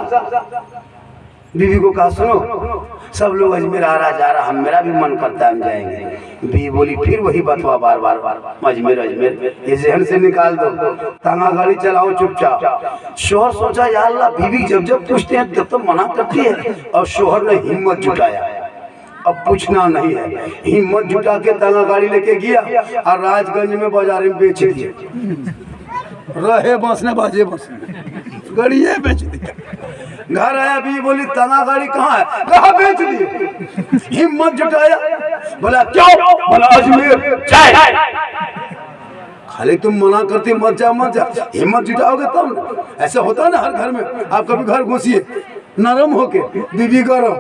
बीवी को कहा सुनो सब लोग अजमेर आ रहा जा रहा, हम मेरा भी मन करता है हम जाएंगे। बीवी बोली फिर वही बतवा बार बार अजमेर अजमेर, ये जहन से निकाल दो, तांगा गाड़ी चलाओ चुपचाप। शोहर सोचा यार अल्लाह बीवी जब जब पूछते हैं तब तो मना करती है। और शोहर ने हिम्मत जुटाया, अब पूछना नहीं है, हिम्मत जुटा के तांगा गाड़ी लेके गया और राजगंज में बाजार में बेच दिया। रहे बसने बाजे बसने गाड़ी बेच दिया। घर आया, भी बोली तांगा गाड़ी कहाँ है? कहाँ बेच दी। हिम्मत जुटाया, बोला क्यों? बोला अजमेर जाए। खाली तुम मना करती मत जा मत जा, हिम्मत जुटाओगे तब ना। ऐसा होता है ना हर घर में। आप कभी घर घुसिए नरम होके, बीबी गरम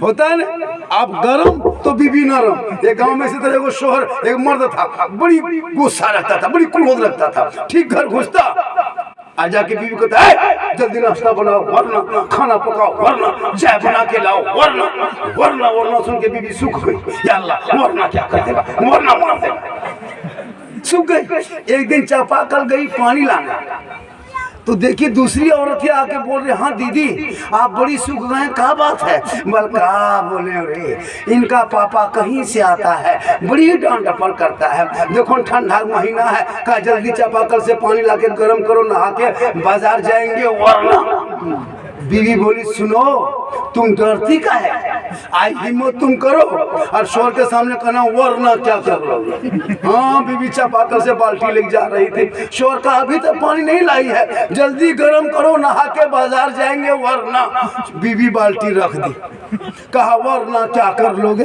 होता है ना, आप गरम तो बीबी नरम। एक गांव में इसी तरह को शोहर एक मर्द था, बड़ी गुस्सा रखता था, बड़ी क्रोध रखता था। ठीक घर घुसता आ जाके बीवी को जल्दी नाश्ता बनाओ वरना, खाना पकाओ वरना, चाय बना के लाओ वरना वरना वरना। सुन के बीवी सूख गई, या अल्लाह वरना क्या कर देगा, वरना मार देगा। सूख गई। एक दिन चापाकल गई पानी लाने, तो देखिए दूसरी औरत ही आके बोल रहे हाँ दीदी आप बड़ी सूख गए, क्या बात है? बोल कहा बोले रे इनका पापा कहीं से आता है, बड़ी डांट डपट करता है, देखो ठंडा महीना है, कहा जल्दी चापाकल से पानी लाके गर्म करो, नहा के बाजार जाएंगे वरना। बीवी बोली सुनो तुम डरती का है, आई हिम्मत तुम करो और शोर के सामने कहना वरना क्या कर लोगे। हाँ बीवी चापाकल से बाल्टी लेके जा रही थी, शोर का अभी तक पानी नहीं लाई है, जल्दी गर्म करो नहा के बाजार जाएंगे वरना। बीवी बाल्टी रख दी, कहा वरना क्या कर लोगे?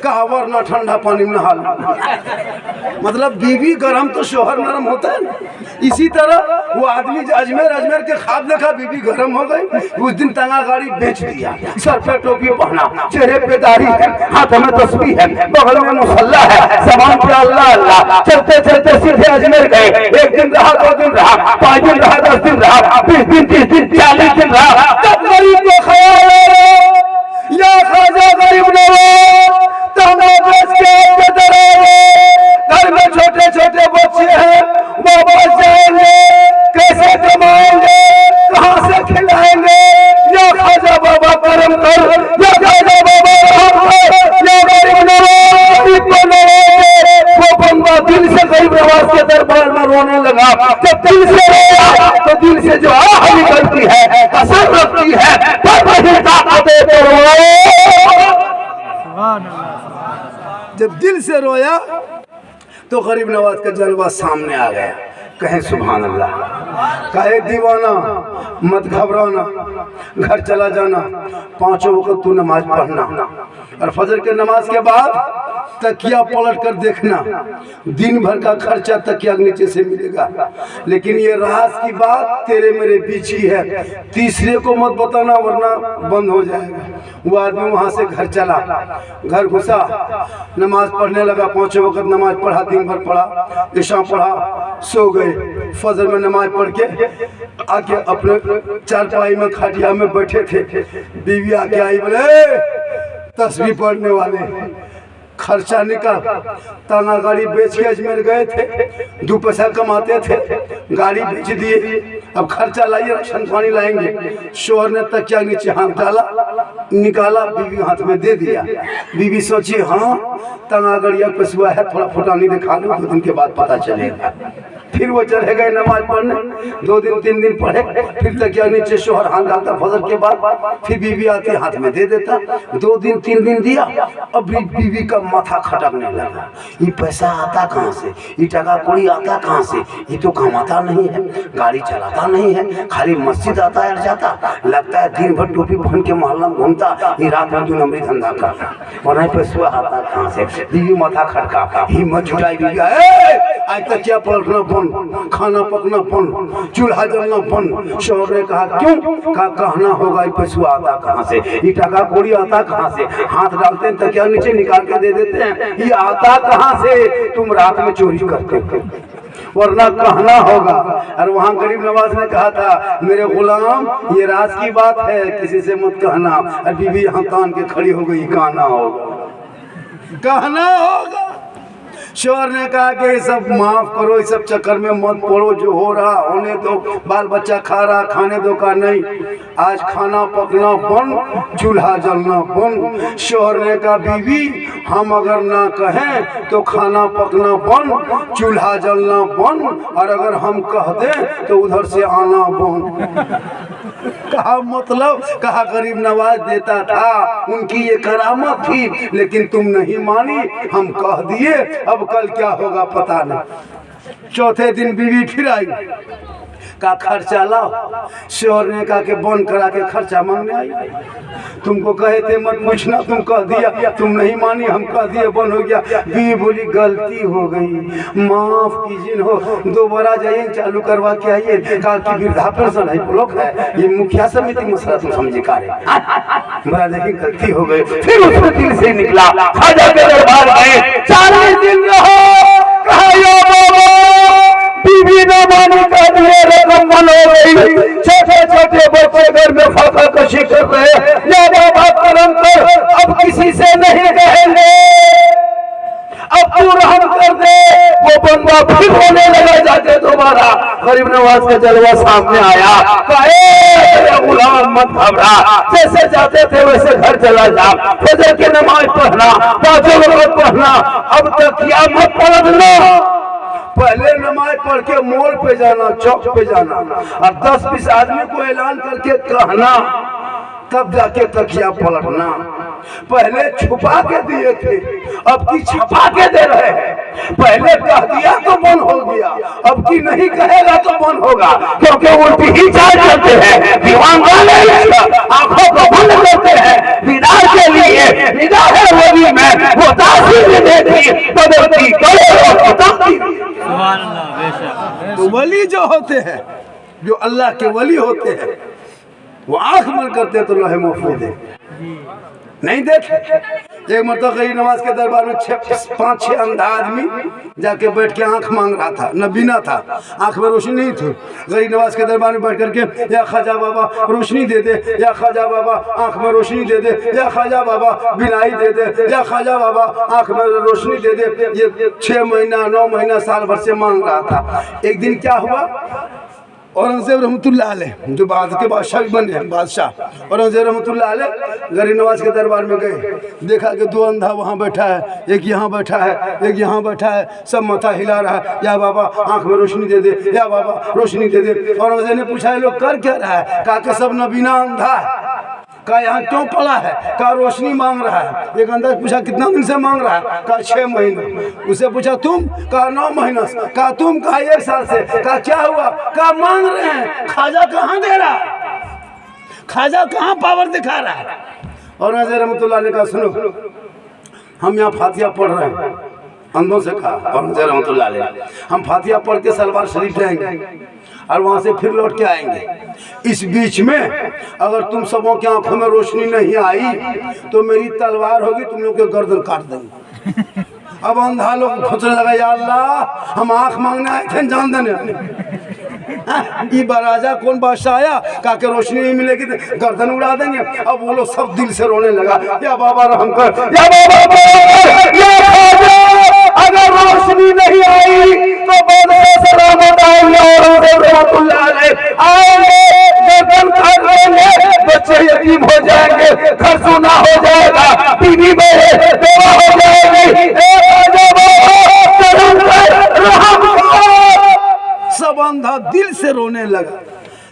कहा वरना ठंडा पानी में नहा लो। मतलब बीवी गर्म तो शोहर नरम होता है ना। इसी तरह वो आदमी अजमेर के ख्वाब देखा, बीवी गर्म हो गई। उस दिन तांगा गाड़ी बेच दिया, सर पे टोपी पहना, चेहरे पे दाढ़ी है, हाथ में तस्बीह है, बगल में मुसल्ला है, ज़बान पे अल्लाह अल्लाह। चलते चलते सीधे अजमेर गए। 1 दिन रहा, 2 दिन रहा, 5 दिन रहा, 10 दिन रहा, 20 दिन, 30 दिन, 40 दिन रहा। तब गरीब को ख्याल या ख्वाजा गरीब नवाज तांगा बेच के घर में छोटे छोटे बच्चे हैं, वापस जाएंगे कैसे कमाएंगे, कहाँ से खिलाएंगे? या ख्वाजा बाबा करम कर, या ख्वाजा बाबा रहम कर, या गरीब नवाज को नवाजे। वो बंदा दिल से गरीब नवाज के दरबार में रोने लगा। जब दिल से रोया तो दिल से जो आह निकलती है, असर रखती है, तब वही ताकत जब दिल से रोया तो गरीब नवाज का जलवा सामने आ गया। कहे सुभान अल्लाह। कहे दीवाना मत घबराना, घर चला जाना, 5 वक्त तू नमाज पढ़ना और फजर के नमाज के बाद तकिया पलट कर देखना, दिन भर का खर्चा तकिया के नीचे से मिलेगा। लेकिन ये राज की बात तेरे मेरे बीच ही है, तीसरे को मत बताना वरना बंद हो जाएगा। वो आदमी वहां से घर चला, घर घुसा, नमाज पढ़ने लगा। 5 वक्त नमाज पढ़ा, दिन भर पढ़ा, ईशा पढ़ा, सो गए। फजर में नमाज पढ़ के आके अपने चारपाई में खाटिया में बैठे थे, बीवी आके आई, बोले तस्बीह पढ़ने वाले खर्चा निकाल। ताना गाड़ी बेच के अजमेर गए थे, 2 पैसा कमाते थे, गाड़ी बेच दिए, अब खर्चा लाइए, राशन पानी लाएंगे। शोहर ने तकिया नीचे हाथ डाला, निकाला, बीवी हाथ में दे दिया। बीवी सोची हाँ ताना गड़िया पसुआ है, थोड़ा फुटानी दिखा लो, 2 दिन के बाद पता चलेगा। फिर वो चले गए नमाज पढ़ने, 2 दिन 3 दिन पढ़े, फिर तकिया नीचे शोहर हाथ डालता फजर के बाद, फिर बीवी आती हाथ में दे देता। 2 दिन 3 दिन दिया, अब बीवी का माथा खटकने लगा, ये पैसा आता कहाँ से, ये टका कौड़ी आता कहाँ से, ये तो कमाता नहीं है, गाड़ी चलाता नहीं है, खाली मस्जिद आता है जाता, लगता है दिन भर टोपी पहन के मोहल्ला में घूमता, ये रात में 2 नंबरी धंधा करता, और नहीं पैसा आता कहाँ से। बीवी माथा खटका, हिम्मत जुटाई, बीवी आज तक क्या पलटना बन, खाना पकना बन, चूल्हा जलना बन। शोहर ने कहा क्यों? कहा कहना होगा, पैसा आता कहाँ से, ये टका कौड़ी आता कहाँ से, हाथ डालते हैं तकिया नीचे निकाल के दे देते हैं, ये आता कहाँ से, तुम रात में चोरी करते हो, वरना कहना होगा। और वहाँ गरीब नवाज ने कहा था मेरे गुलाम ये राज की बात है, किसी से मत कहना। और बीवी यहाँ तान के खड़ी हो गई, कहना होगा, कहना होगा। शोहर ने कहा कि ये सब माफ करो, इस सब चक्कर में मत पड़ो, जो हो रहा होने दो, बाल बच्चा खा रहा खाने दो का नहीं, आज खाना पकना बंद, चूल्हा जलना बंद। शोहर ने कहा बीवी हम अगर ना कहें तो खाना पकना बंद, चूल्हा जलना बंद, और अगर हम कह दें तो उधर से आना बंद। कहा मतलब, कहा गरीब नवाज देता था, उनकी ये करामत थी, लेकिन तुम नहीं मानी, हम कह दिए, अब कल क्या होगा पता नहीं। चौथे दिन बीवी फिर आई, का खर्चा लाओ। शोहर ने कहा कि बंद करा के खर्चा मांगने आई, तुमको कहे थे मत पूछना, तुम कह दिया, तुम नहीं मानी, हम कह दिए, बंद हो गया। बीवी बोली गलती हो गई, माफ कीजिए हो, दोबारा जाइए चालू करवा के आइए। कहा कि वृद्धा पेंशन है, ब्लॉक है, ये मुखिया समिति मसला तुम समझे का मेरा, लेकिन गलती हो गई। फिर उसने दिल से निकला, खाजा के दरबार गए, 40 दिन रहो, कहा यो बाबा बीवी न मानी का दिए रकम बन हो गई। छोटे छोटे बच्चे घर में फाका कशी कर रहे, या बाबा करम कर, अब किसी से नहीं कहेंगे, अब तू रहम कर दे। वो बंदा फिर होने लगा जाके दोबारा। गरीब नवाज का जलवा सामने आया, कहे गुलाम मत घबरा, जैसे जाते थे वैसे घर चला जा, फजर की नमाज पढ़ना, 5 वक्त पढ़ना, अब तक क्या मत पलटना। पहले नमाज पढ़ के मोड़ पे जाना, चौक पे जाना, और 10-20 आदमी को ऐलान करके कहना, तब जाके तकिया पलटना। पहले छुपा के दिए थे, अब की छपा के दे रहे हैं। पहले कह दिया तो बंद हो गया, अब की नहीं कहेगा तो बंद होगा, क्योंकि उल्टी ही चाल चलते हैं, दीवान वाले आंखों को बंद करते हैं। दीदार के लिए निगाह वली में वो तासीर देती, बदलती तो वली जो होते हैं, जो अल्लाह के वली होते हैं, वो आंख बंद करते तो लोहे महफूज है, नहीं देखे। एक मतलब गरीब नवाज के दरबार में 5-6 अंधा आदमी जाके बैठ के आंख मांग रहा था, न बिना था, आंख में रोशनी नहीं थी। गरीब नवाज के दरबार में बैठ करके या ख्वाजा बाबा रोशनी दे दे, या ख्वाजा बाबा आंख में रोशनी दे दे, या ख्वाजा बाबा बिनाई दे दे, या ख्वाजा बाबा आंख में रोशनी दे दे। ये 6 महीना 9 महीना साल भर से मांग रहा था। एक दिन क्या हुआ, औरंगजेब रहमतुल्लाह अलैह जो बाद के बादशाह बने बादशाह, औरंगजेब रहमतुल्लाह अलैह गरीब नवाज के दरबार में गए, देखा कि 2 अंधा वहाँ बैठा है, एक यहाँ बैठा है, एक यहाँ बैठा है, सब माथा हिला रहा है, या बाबा आंख में रोशनी दे दे, या बाबा रोशनी दे दे। औरंगजेब ने पूछा ये लोग कर क्या रहा है? कहा कि सब नबीना अंधा है। कहा यहाँ क्यों पड़ा है? कहा रोशनी मांग रहा है। एक अंदर पूछा कितना दिन से मांग रहा है? कहा 6 महीने। उसे पूछा तुम? कहा 9 महीना से। कहा तुम? कहा 1 साल से। कहा क्या हुआ? कहा मांग रहे हैं, ख्वाजा कहाँ दे रहा है, ख्वाजा कहाँ पावर दिखा रहा है। और नजर रहमतुल्लाह ने कहा सुनो, हम यहाँ फातिहा पढ़ रहे हैं, अंधों से कहा और रहमतुल्लाह अलैह, हम फातिहा पढ़ के सलवार शरीफ जाएंगे और वहाँ से फिर लौट के आएंगे। इस बीच में अगर तुम सबों की आंखों में रोशनी नहीं आई तो मेरी तलवार होगी, तुम लोग के गर्दन काट देंगे। अब अंधा लोग सोचने लगा, या अल्लाह हम आंख मांगने आए थे जान देने, ये बराजा कौन बादशाह आया कहा के रोशनी नहीं मिलेगी तो गर्दन उड़ा देंगे। अब वो लोग सब दिल से रोने लगा, या बाबा रहम कर, या बाबा अगर रोशनी नहीं आई तो बच्चे यतीम हो जाएंगे, घर सूना हो जाएगा, बीवी बेवा हो जाएगी। सब अंधा दिल से रोने लगा।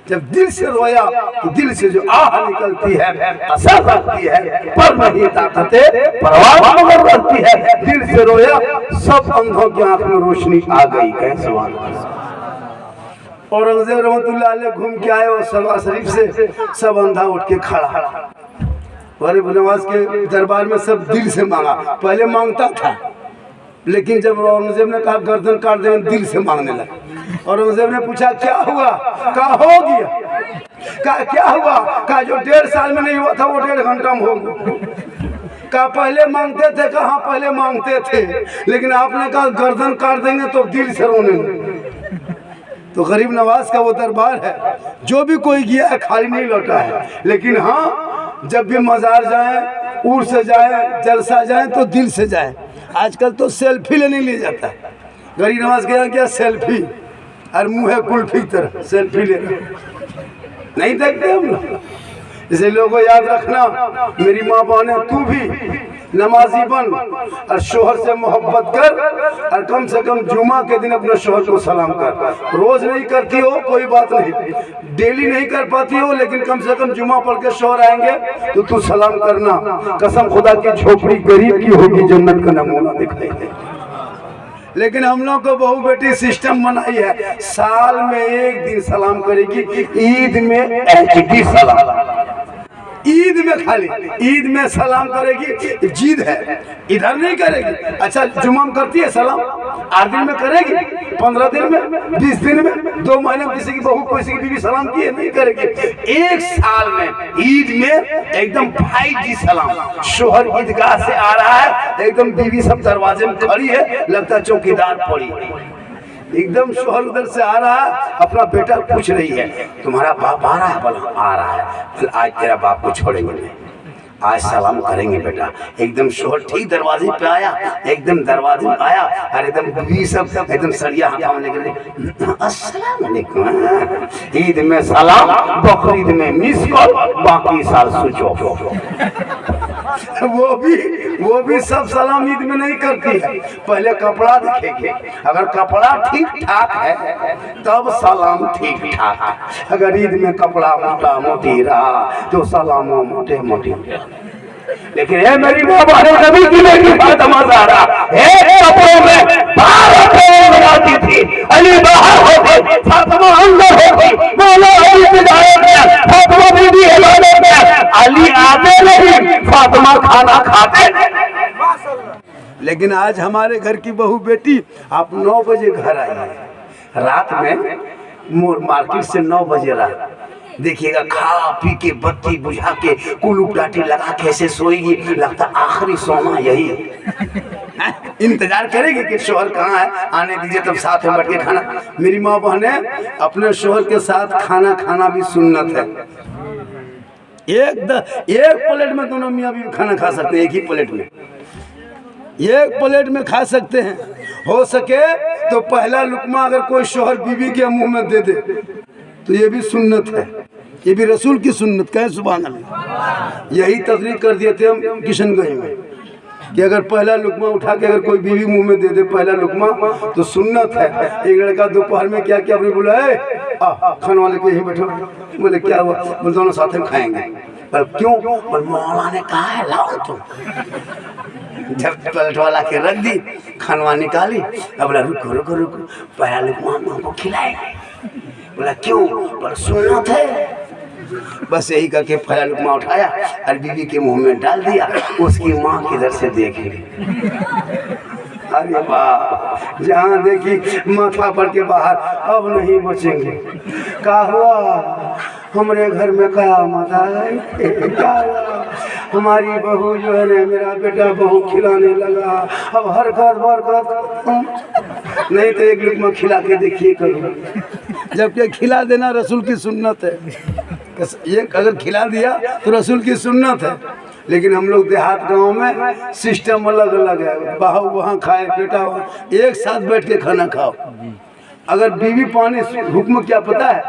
जब दिल से रोया तो दिल से जो आह निकलती है असर रखती है, पर नहीं ताकते परवाह मगर रखती है। दिल से रोया, सब अंधों की आंख में रोशनी आ गई। कैसे औरंगजेब रहमतुल्लाह अलैह घूम के आए और सलवार शरीफ से सब अंधा उठ के खड़ा। गरीब नवाज के दरबार में सब दिल से मांगा, पहले मांगता था लेकिन जब औरंगजेब ने कहा गर्दन काट देंगे दिल से मांगने लगा। औरंगजेब ने पूछा क्या हुआ, कहा हो गया। कहा क्या हुआ, कहा जो 1.5 साल में नहीं हुआ था वो 1.5 घंटा में हो गया। कहा पहले मांगते थे, कहा पहले मांगते थे लेकिन आपने कहा गर्दन काट देंगे तो दिल से रोने लगे। तो गरीब नवाज का वो दरबार है, जो भी कोई गया है खाली नहीं लौटा है। लेकिन हाँ, जब भी मजार जाए, उर्स से जाए, जलसा जाए तो दिल से जाए। आजकल तो सेल्फी लेने ले जाता है। गरीब नवाज गया क्या सेल्फी, और मुँह है कुल्फी तरह सेल्फी लेना नहीं देखते हम लोग। इसे लोगों याद रखना, मेरी माँ बहने तू भी नमाजी बन और शोहर से मोहब्बत कर और कम से कम जुमा के दिन अपने शोहर को सलाम कर। रोज नहीं करती हो कोई बात नहीं, डेली नहीं कर पाती हो, लेकिन कम से कम जुमा पढ़ के शोहर आएंगे तो तू सलाम करना। कसम खुदा की झोपड़ी गरीब की होगी, जन्नत का नमूना दिखाई दे। लेकिन हम लोग को बहू बेटी सिस्टम बनाई है, साल में 1 दिन सलाम करेगी, ईद में HD सलाम, ईद में खाली ईद में सलाम करेगी। जिद है इधर नहीं करेगी। अच्छा जुम्मा में करती है सलाम, 8 दिन में करेगी, 15 दिन में, 20 दिन में, 2 महीने में किसी की बहू किसी की बीवी सलाम की है नहीं करेगी। 1 साल में ईद में एकदम 5G सलाम। शोहर ईदगाह से आ रहा है, एकदम बीवी सब दरवाजे में खड़ी है, लगता है चौकीदार पड़ी। एकदम शोहर उधर से आ रहा है, अपना बेटा पूछ रही है तुम्हारा बाप आ रहा है, बोला आ रहा है, बोला आज तेरा बाप को छोड़ेंगे नहीं, आज सलाम करेंगे बेटा। एकदम शोहर ठीक दरवाजे पे आया, एकदम दरवाजे में आया और एकदम बीवी सब एकदम सरिया हाथ में लेकर अस्सलाम वालेकुम। ईद में सलाम, बकरीद में मिस कॉल, बाकी साल स्विच ऑफ। वो भी सब सलाम ईद में नहीं करती है, पहले कपड़ा दिखेगी। अगर कपड़ा ठीक ठाक है तब सलाम ठीक ठाक है। अगर ईद में कपड़ा मोटा मोटी रहा तो सलाम मोटे मोटी। लेकिन ये मेरी माँ बहन कभी की बेटी फातिमा ज़हरा कपड़ों में बाहर बनाती थी, अली बाहर होती, फातिमा अंदर होती, मौला अली बिदायत में, फातिमा बीबी इबादत में, अली आते नहीं, फातिमा खाना खाते। लेकिन आज हमारे घर की बहू बेटी आप 9 बजे घर आई है, रात में मार्केट से 9 बजे रात देखिएगा, खा पी के बत्ती बुझा के कुलूप टाटी लगा के ऐसे सोएगी, लगता आखिरी सोना यही है। इंतजार करेगी कि शोहर कहाँ है, आने दीजिए तब साथ में बैठ के खाना। मेरी माँ बहने अपने शोहर के साथ खाना खाना भी सुन्नत है। एक प्लेट में दोनों मियाँ बीवी खाना खा सकते हैं, एक ही प्लेट में, एक प्लेट में खा सकते हैं। हो सके तो पहला लुकमा अगर कोई शोहर बीवी के मुंह में दे दे तो ये भी सुन्नत है, ये भी रसूल की सुन्नत का है। सुभान अल्लाह। यही तकरीर कर दिए थे हम किशनगंज में कि अगर पहला लुकमा उठा के अगर कोई बीवी मुंह में दे दे पहला लुकमा तो सुन्नत है। एक लड़का दोपहर में क्या क्या अपने बोला है, खाने वाले को यहीं बैठो। बोले क्या हुआ, बोले दोनों साथ में खाएंगे। पर क्यों, बोले मौला ने कहा है लाओ तुम। जब प्लेट वाला के रख दी, खानवा निकाली, अब बोला रुको रुको रुको पहला लुकमा हमको खिलाएगा। बोला क्यों, बोला सुन्नत है। बस यही करके फला लुकमा उठाया और बीवी के मुंह में डाल दिया। उसकी माँ किधर से देख ली। अरे वाह, जहाँ देखी माथा पर के बाहर, अब नहीं बचेंगे। क्या हुआ? हमारे घर में कयामत आ गई। क्या हुआ? हमारी बहू जो है ना, मेरा बेटा बहू खिलाने लगा। अब हरकत नहीं तो एक लुकमा खिला के देखिए करो। जबकि खिला देना रसूल की सुन्नत है। ये अगर खिला दिया तो रसूल की सुन्नत है। लेकिन हम लोग देहात गांव में सिस्टम अलग अलग है। बहू वहाँ खाए, बेटा वहाँ, एक साथ बैठ के खाना खाओ। अगर बीवी पानी, हुक्म क्या पता है?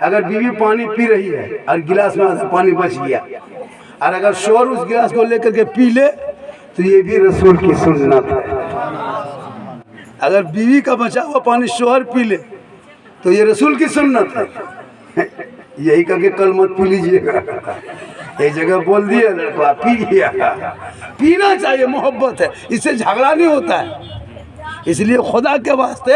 अगर बीवी पानी पी रही है और गिलास में आधा पानी बच गया और अगर शोर उस गिलास को लेकर के पी ले तो ये भी रसूल की सुन्नत है। अगर बीवी का बचा हुआ पानी शोहर पी ले तो ये रसूल की सुन्नत है। यही करके कल मत पी लीजिएगा। एक जगह बोल दिया लड़का पी लिया। पीना चाहिए, मोहब्बत है, इससे झगड़ा नहीं होता है। इसलिए खुदा के वास्ते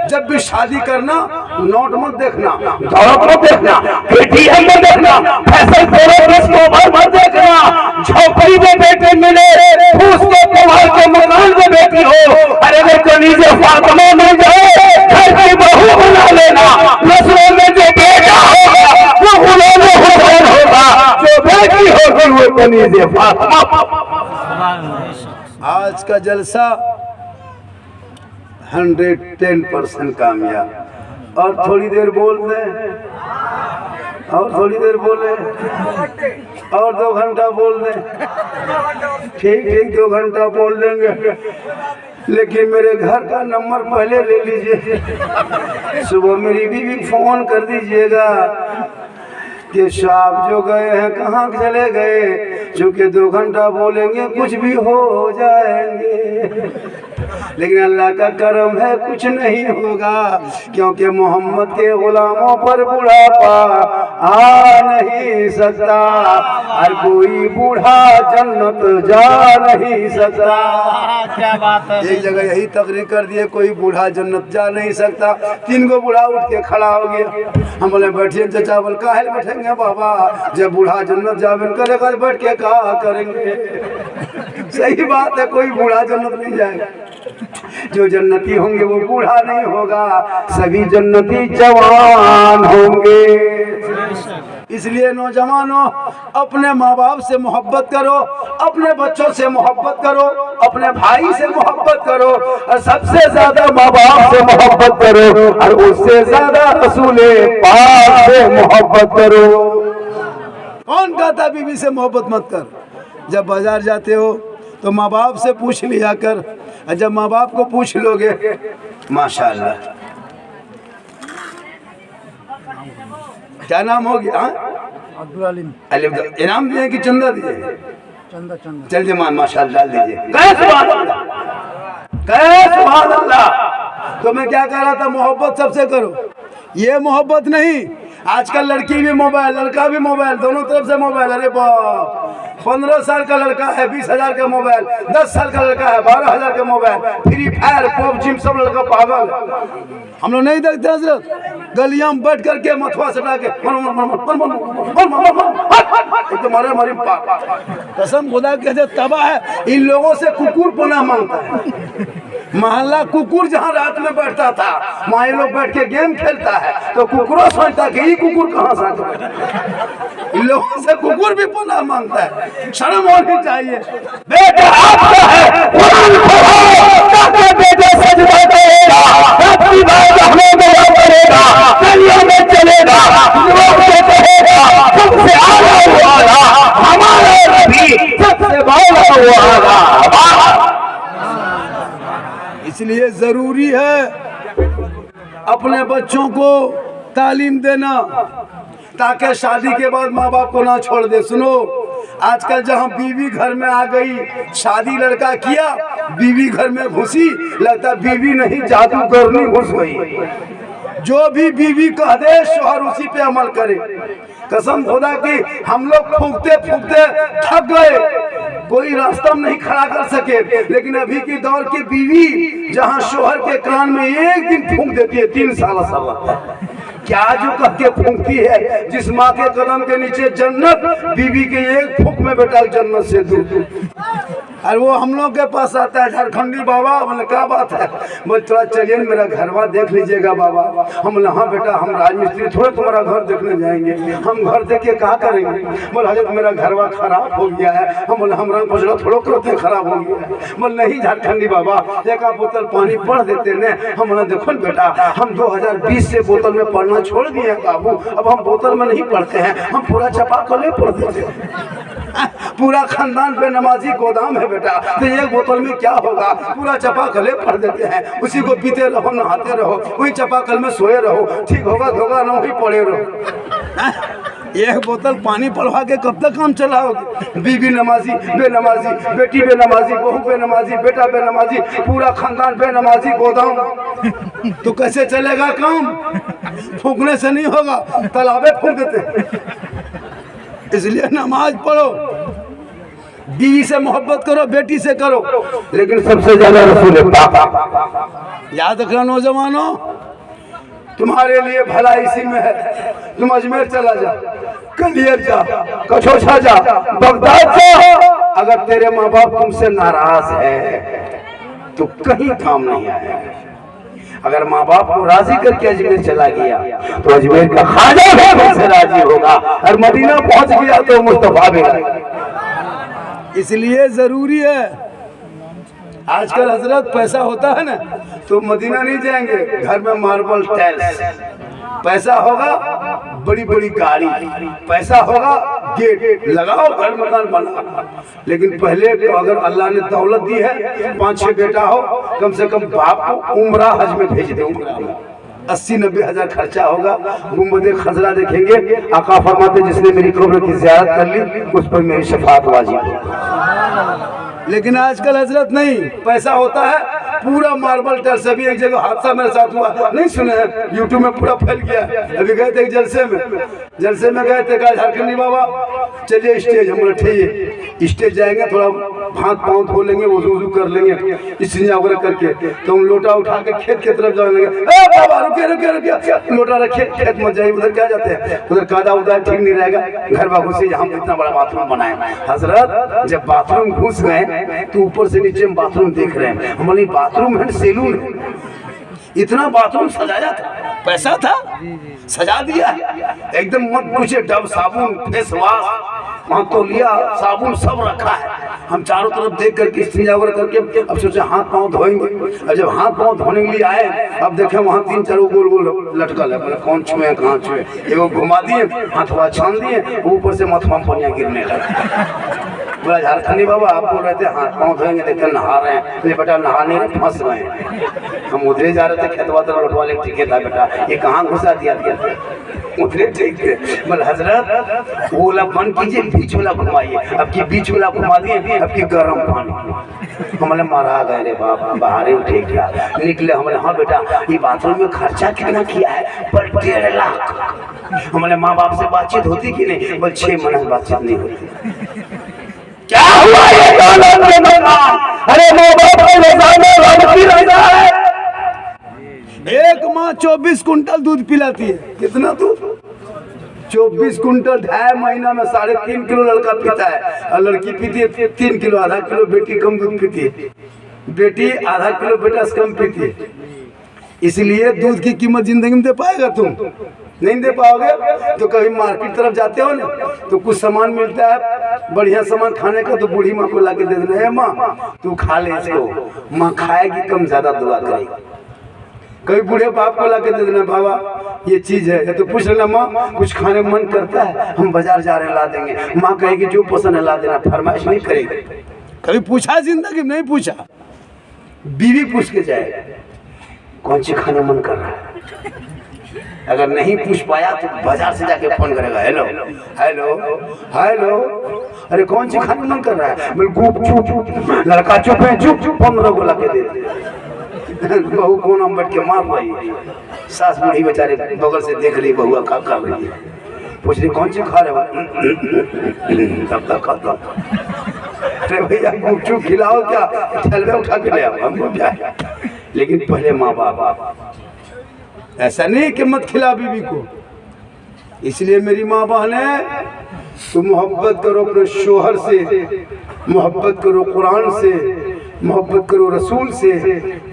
जब भी शादी करना, नोट मत देखना, दौलत मत देखना, पेटीएम मत देखना, फैशन मत देखना। झोपड़ी में बेटे मिले, फूस के त्योहार के मकान में बेटी हो, अरे अगर कनीज़े फातिमा मिल जाए, घर की बहू बना लेना। नस्लों में जो बेटा होगा वो गुलाम हुसैन होगा, जो बेटी होगी वो कनीज़े फातिमा। आज का जलसा 110% कामयाब। और थोड़ी देर बोल दें, और थोड़ी देर बोले, और 2 घंटा बोल दें, ठीक 2 घंटा बोल देंगे। लेकिन मेरे घर का नंबर पहले ले लीजिए। सुबह मेरी बीवी फोन कर दीजिएगा कि साहब जो गए हैं कहाँ चले गए, चूँकि 2 घंटा बोलेंगे कुछ भी हो जाएंगे। लेकिन अल्लाह का करम है, कुछ नहीं होगा, क्योंकि मोहम्मद के गुलामों पर बुढ़ापा आ नहीं सकता और कोई बूढ़ा जन्नत जा नहीं सकता। क्या बात है। एक जगह यही तकरीर कर दिए, कोई बूढ़ा जन्नत जा नहीं सकता। 3 गो बूढ़ा उठ के खड़ा हो गया। हम बोले बैठिए चचा। बोल काहे बैठेंगे बाबा, जब बूढ़ा जन्नत जावे करेगा बैठ के क्या करेंगे। सही बात है, कोई बूढ़ा जन्नत नहीं जाएगा। जो जन्नती होंगे वो बूढ़ा नहीं होगा, सभी जन्नती जवान होंगे। इसलिए नौजवानों, अपने माँ बाप से मोहब्बत करो, अपने बच्चों से मोहब्बत करो, अपने भाई से मोहब्बत करो, और सबसे ज्यादा माँ बाप से मोहब्बत करो, और उससे ज्यादा रसूले पाक से मोहब्बत करो। कौन कहता बीवी से मोहब्बत मत कर? जब बाजार जाते हो तो माँ बाप से पूछ लिया कर, और जब माँ बाप को पूछ लोगे, माशाल्लाह। क्या नाम हो गया? अब्दुल अलीम। इनाम दिए कि चंदा दिए? चंदा चंदा। चल जमान माशाल्लाह डाल दीजिए। सुभान अल्लाह। तो मैं क्या कह रहा था, मोहब्बत सबसे करो। ये मोहब्बत नहीं, आजकल लड़की भी मोबाइल, लड़का भी मोबाइल, दोनों तरफ से मोबाइल। अरे बाप, 15 साल का लड़का है 20,000 का मोबाइल, 10 साल का लड़का है 12,000 का मोबाइल, फ्री फायर पबजी सब लड़का पागल। हम लोग नहीं देखते हजरत, गलियां में बैठ करके मथुआ सटा के तुम्हारे हमारी कसम खुदा के तबाह है। इन लोगों से कुकुर पनाह मांगता है। मोहल्ला कुकुर जहाँ रात में बैठता था, वहाँ लोग बैठ के गेम खेलता है, तो कुकुरों सोचता कि ये कुकुर कहाँ से आता। इन लोगों से कुकुर भी पनाह मांगता है। शर्म होनी चाहिए। बेटा आपका है, कुरान खोलो, बेटा सजदा करेगा, अपनी बात हमें दुआ करेगा, गलियों में चलेगा, लोग से कहेगा सबसे आला वाला हमारा नबी, सबसे बाला वाला। इसलिए जरूरी है अपने बच्चों को तालीम देना, ताकि शादी के बाद माँ बाप को ना छोड़ दे। सुनो, आजकल जहाँ बीवी घर में आ गई, शादी लड़का किया, बीवी घर में घुसी, लगता बीवी नहीं जादूगरनी घुस गई। जो भी बीवी कह दे शोहर उसी पे अमल करे। कसम खुदा की हम लोग फूंकते फूंकते थक गए, कोई रास्ता नहीं खड़ा कर सके। लेकिन अभी की दौर की बीवी जहाँ शोहर के कान में एक दिन फूंक देती है 3 साल क्या जो कह के फूंकती है, जिस माँ के कदम के नीचे जन्नत, बीवी के एक फूंक में बेटा जन्नत से दूर। और वो हम लोग के पास आता है झारखंडी बाबा, बोले क्या बात है, बोले थोड़ा चलिए मेरा घरवा देख लीजिएगा बाबा। हम बोले हाँ बेटा, हम राजमिस्त्री थोड़े तुम्हारा घर देखने जाएंगे, हम घर देख के क्या करेंगे। बोले हजरत मेरा घरवा खराब हो गया है। हम बोले हम रंग पचड़ा थोड़ा करते खराब हो गया है। बोले नहीं झारखंडी बाबा, एक बोतल पानी पढ़ देते न। हम बोले देखो बेटा, हम 2020 से बोतल में पढ़ना छोड़ दिए हैं बाबू, अब हम बोतल में नहीं पढ़ते हैं, हम पूरा छपा कर ले पढ़ देते हैं। पूरा खानदान पे नमाजी गोदाम है बेटा, तो एक बोतल में क्या होगा, पूरा चपाकले पढ़ देते हैं, उसी को पीते रहो, नहाते रहो, वही चपाकल में सोए रहो, ठीक होगा धोगा ना वही पड़े रहो। एक बोतल पानी पढ़वा के कब तक काम चलाओगे। बीवी नमाजी, बेनमाजी, बेटी बेनमाजी, बहू बेनमाजी, बेटा बेनमाजी, पूरा खानदान बेनमाजी गोदाम, तो कैसे चलेगा काम। फूकने से नहीं होगा, तालाबे फूक देते। इसलिए नमाज पढ़ो, बीवी से मोहब्बत करो, बेटी से करो, लेकिन सबसे ज्यादा रसूल पाक। याद रखना नौजवानों, तुम्हारे लिए भला इसी में है। तुम अजमेर चला जा, कलियर जा, कछोछा जा, बगदाद जा, अगर तेरे माँ बाप तुमसे नाराज है तो कहीं काम नहीं आएगा। अगर माँ बाप को राजी करके अजमेर चला गया तो अजमेर का खाजा भी हमसे राजी होगा, और मदीना पहुंच गया तो मुस्तफा भी राजी। इसलिए जरूरी है, आजकल हजरत पैसा होता है ना तो मदीना नहीं जाएंगे, घर में मार्बल टाइल्स, पैसा होगा बड़ी बड़ी गाड़ी, पैसा होगा गेट लगाओ, घर मकान बना। लेकिन पहले तो अगर अल्लाह ने दौलत दी है, 5-6 बेटा हो, कम से कम बाप को उम्रा हज में भेज दे। 80-90 हजार खर्चा होगा, गुंबद खजरा देखेंगे। आका फरमाते जिसने मेरी कब्र की ज़ियारत कर ली उस पर मेरी शफाअत वाजिब है। लेकिन आजकल हजरत नहीं, पैसा होता है पूरा मार्बल टाइल। सभी एक जगह हादसा मेरे साथ हुआ, नहीं सुने हैं, यूट्यूब में पूरा फैल गया। अभी गए थे जलसे में गए थे, कहा झारखंडी बाबा चलिए स्टेज, हम ठीक स्टेज जाएंगे, थोड़ा हाथ पाँव धो लेंगे, वजू कर लेंगे, स्त्रियाँ वगैरह करके, तो हम लोटा उठा के खेत की तरफ जाने लगे। बाबा रुके, लोटा रखे, खेत में जाइए, उधर क्या जाते हैं, उधर कादा उधर ठीक नहीं रहेगा, घर में घुसे, हम इतना बड़ा बाथरूम बनाए। हजरत जब बाथरूम घुस गए तो ऊपर से नीचे बाथरूम देख रहे हैं, हमारे बाथरूम है सैलून है। इतना बाथरूम सजाया था, पैसा था, सजा दिया एकदम, मत पूछे, डब साबुन, फेस वॉश, वहाँ तो लिया साबुन सब रखा है। हम चारों तरफ देख करके स्त्रियाँ करके अब सोचे हाथ पाँव धोएंगे, और जब हाथ पाँव धोने के लिए आए, अब देखे वहाँ 3-4 गोल गोल लटकल है, बोले कौन छुए कहाँ छुए, एगो घुमा दिए, हाथवा छान दिए, ऊपर से मथवा पनिया गिरने लगा। बोला झारखंडी बाबा आप बोल रहे थे हाथ पाँव धोएंगे, देखते नहा रहे हैं, तो बेटा नहाने में फंस रहे हैं। हम उधरे जा रहे थे, खेतवा तरफ लौटवा ले, ठीक था बेटा, ये कहाँ घुसा दिया, उधरे ठीक थे। बोले हजरत वो वाला बंद कीजिए, बीच वाला घुमाइए, अब की बीच वाला घुमा दिए, अब की गर्म पानी। हमने मारा गए रे बाबा, बाहर उठे क्या निकले। हमने हाँ बेटा ये बाथरूम में खर्चा कितना किया है, पर 1.5 लाख। हमने माँ बाप से बातचीत होती कि नहीं, बोल 6 महीने बातचीत नहीं होती। क्या हुआ ये दौलत के मैदान, अरे माँ बाप के मैदान में रब की रजा है। एक माँ 24 कुंटल दूध पिलाती है, कितना दूध, 24 कुंटल, 2.5 महीना में 3.5 किलो लड़का पीता है, और लड़की पीती है 3 किलो, आधा किलो बेटी कम दूध पीती है, बेटी आधा किलो बेटा से कम पीती है। इसलिए दूध की कीमत जिंदगी में दे पाएगा, तुम नहीं दे पाओगे। तो कभी मार्केट तरफ जाते हो ना, तो कुछ सामान मिलता है बढ़िया सामान खाने का, तो बूढ़ी माँ को ला के दे देना है, माँ तू खा ले इसको, माँ खाएगी कम ज्यादा दुआ करेगी। कभी बूढ़े बाप को ला के दे देना, बाबा ये चीज है, तो पूछ लेना माँ कुछ खाने में मन करता है, हम बाजार जा रहे हैं ला देंगे। माँ कहेगी जो पसंद है ला देना, फरमाइश नहीं करेगी। कभी पूछा जिंदगी में नहीं पूछा, बीवी पूछ के जाएगा कौन सी खाने मन कर रहा है। अगर नहीं पूछ पाया तो बाजार से जाके फोन करेगा, हेलो हेलो हेलो, अरे कौन सी खाने मन कर रहा है, बोल गुप चुप, लड़का चुप है, चुप 15 को ला के दे दे। बहू कौन हम बैठ के मार रही है, सास बूढ़ी बेचारे बगल से देख रही, बहुआ खा खा रही है, पूछ रही कौन सी खा रहे हो, तब तक खाता। अरे भैया गुप चुप खिलाओ क्या, ठलवे उठा के ले आओ, हमको क्या है। लेकिन पहले माँ बाप ऐसा नहीं कि मत खिला बीवी को। इसलिए मेरी माँ बहने, तुम मोहब्बत करो अपने शोहर से, मोहब्बत करो कुरान से, मोहब्बत करो रसूल से,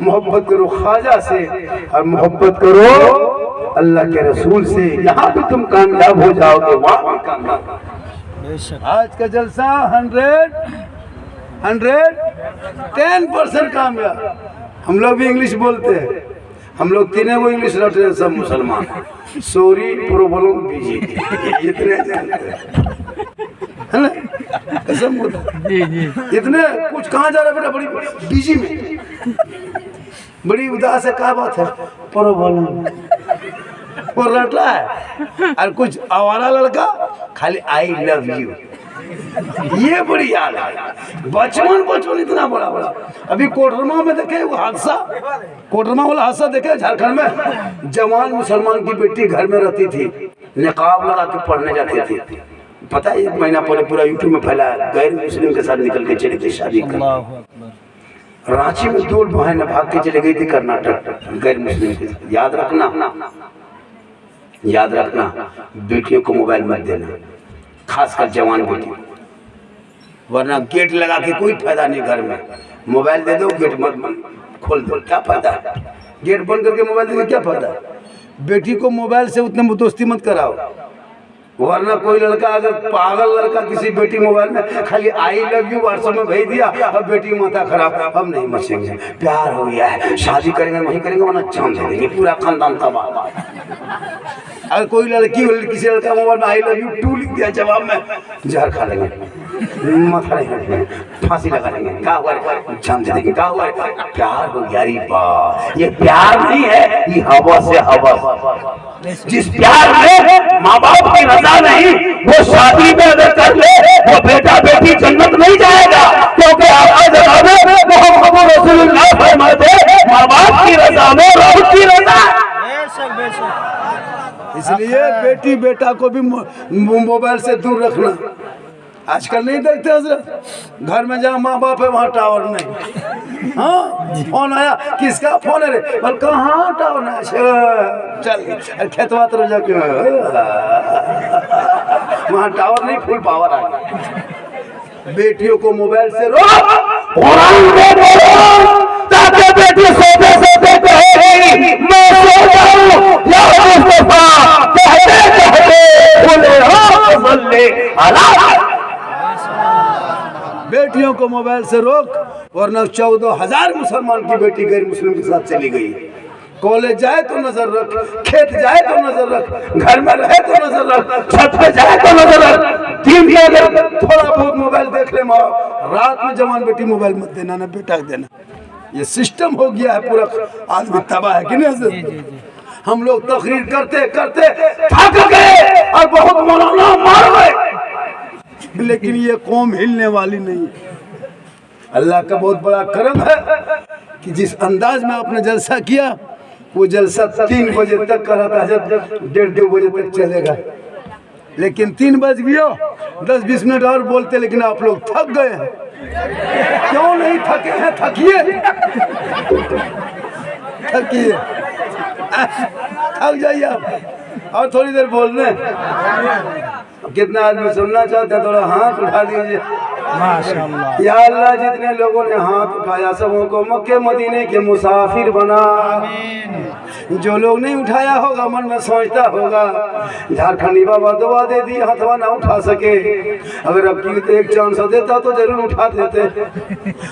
मोहब्बत करो ख्वाजा से, और मोहब्बत करो अल्लाह के रसूल से। यहाँ भी तुम कामयाब हो जाओगे, वहाँ भी कामयाब। आज का जलसा 110% कामयाब। हम लोग भी इंग्लिश बोलते हैं, हम लोग तीनों को इंग्लिश रट रहे, सब मुसलमान। सॉरी प्रॉब्लम बीजी इतने जानते हैं, है ना? कसम इतने कुछ कहाँ जा रहा है बेटा, बड़ी बीजी में, बड़ी उदास है। क्या बात है? प्रॉब्लम वो रट रहा है। और कुछ आवारा लड़का खाली आई लव यू, ये बड़ी याद है। बचपन इतना बड़ा बड़ा। अभी कोटरमा में देखे वो हादसा, कोटरमा वाला हादसा देखे झारखंड में। जवान मुसलमान की बेटी घर में रहती थी, निकाब लगा के पढ़ने जाती थी। पता है 1 महीना पहले पूरा यूट्यूब में फैला, गैर मुस्लिम के साथ निकल के चली थी शादी कर। रांची में 2 बहन भाग के चली गई थी कर्नाटक, गैर मुस्लिम के साथ। याद रखना बेटियों को मोबाइल मत देना, खासकर जवान बेटी, वरना गेट लगा के कोई फायदा नहीं। घर में मोबाइल दे दो, गेट मत खोल दो, क्या फायदा? गेट बंद करके मोबाइल देके क्या फायदा? बेटी को मोबाइल से उतने दोस्ती मत कराओ, वरना कोई लड़का अगर पागल लड़का किसी बेटी मोबाइल में खाली आई लव यू व्हाट्सएप में भेज दिया, अब बेटी माथा खराब, अब नहीं मचेंगे, प्यार हो गया है, शादी करेंगे वहीं करेंगे, वरना जान दे देंगे, पूरा खानदान तबाह। अगर कोई लड़की किसी लड़का मोबाइल में आई लव यू 2 लिख दिया, जवाब में जहर खा लेंगे, माथा नहीं, फांसी लगा लेंगे, क्या हुआ? जान दे देंगे, क्या हुआ? प्यार हो गया। अरे वाह, ये प्यार नहीं है, ये हवा से हवा। जिस प्यार में माँ बाप की रजा नहीं, वो शादी में अगर कर ले, वो बेटा बेटी जन्नत नहीं जाएगा, क्योंकि आपके ज़माने में मोहम्मद रसूलुल्लाह फरमाते, माँ बाप की रजा में रब की रजा। इसलिए बेटी बेटा को भी मोबाइल से दूर रखना। आजकल नहीं देखते हजरत, घर में जहाँ माँ बाप है वहाँ टावर नहीं। हाँ, फोन आया, किसका फोन है रे? बोल कहाँ टावर नहीं, चल खेतवा तो जाके वहाँ टावर नहीं, फुल पावर आ गया। बेटियों को मोबाइल से रोक, ताकि बेटी सोते सोते कहे मैं सो जाऊं, या मुस्तफा कहते कहते बोले हो बल्ले अला। बेटियों को मोबाइल से रोक, वरना 14,000 मुसलमान की बेटी गैर मुस्लिम के साथ चली गई। कॉलेज जाए तो नजर रख, खेत जाए तो नजर रख, घर में रहे तो नजर रख, छत पे जाए तो नजर रख। दिन भी अगर थोड़ा बहुत मोबाइल देख ले माँ, रात में जवान बेटी मोबाइल मत देना, ना बेटा देना। ये सिस्टम हो गया है, पूरा आदमी तबाह है कि नहीं? हम लोग तकरीर करते करते थक गए और बहुत मौलाना मार गए, लेकिन ये कौम हिलने वाली नहीं। अल्लाह का बहुत बड़ा करम है कि जिस अंदाज में आपने जलसा किया, वो जलसा 3 बजे तक का रहता है, 1:30-2 बजे तक चलेगा। लेकिन 3 बज गया, 10-20 मिनट और बोलते, लेकिन आप लोग थक गए हैं। क्यों नहीं थके हैं? थकिए, थकिए, थक जाइए आप और थोड़ी देर बोलने। कितना आदमी सुनना चाहते हैं? थोड़ा हाथ उठा दीजिए माशाअल्लाह। या अल्लाह, जितने लोगों ने हाथ उठाया सबों को मक्के मदीने के मुसाफिर बना। जो लोग नहीं उठाया होगा, मन में सोचता होगा झारखंडी बाबा दुआ दे दी, हथवा ना उठा सके, अगर अब की एक चांस देता तो जरूर उठा देते।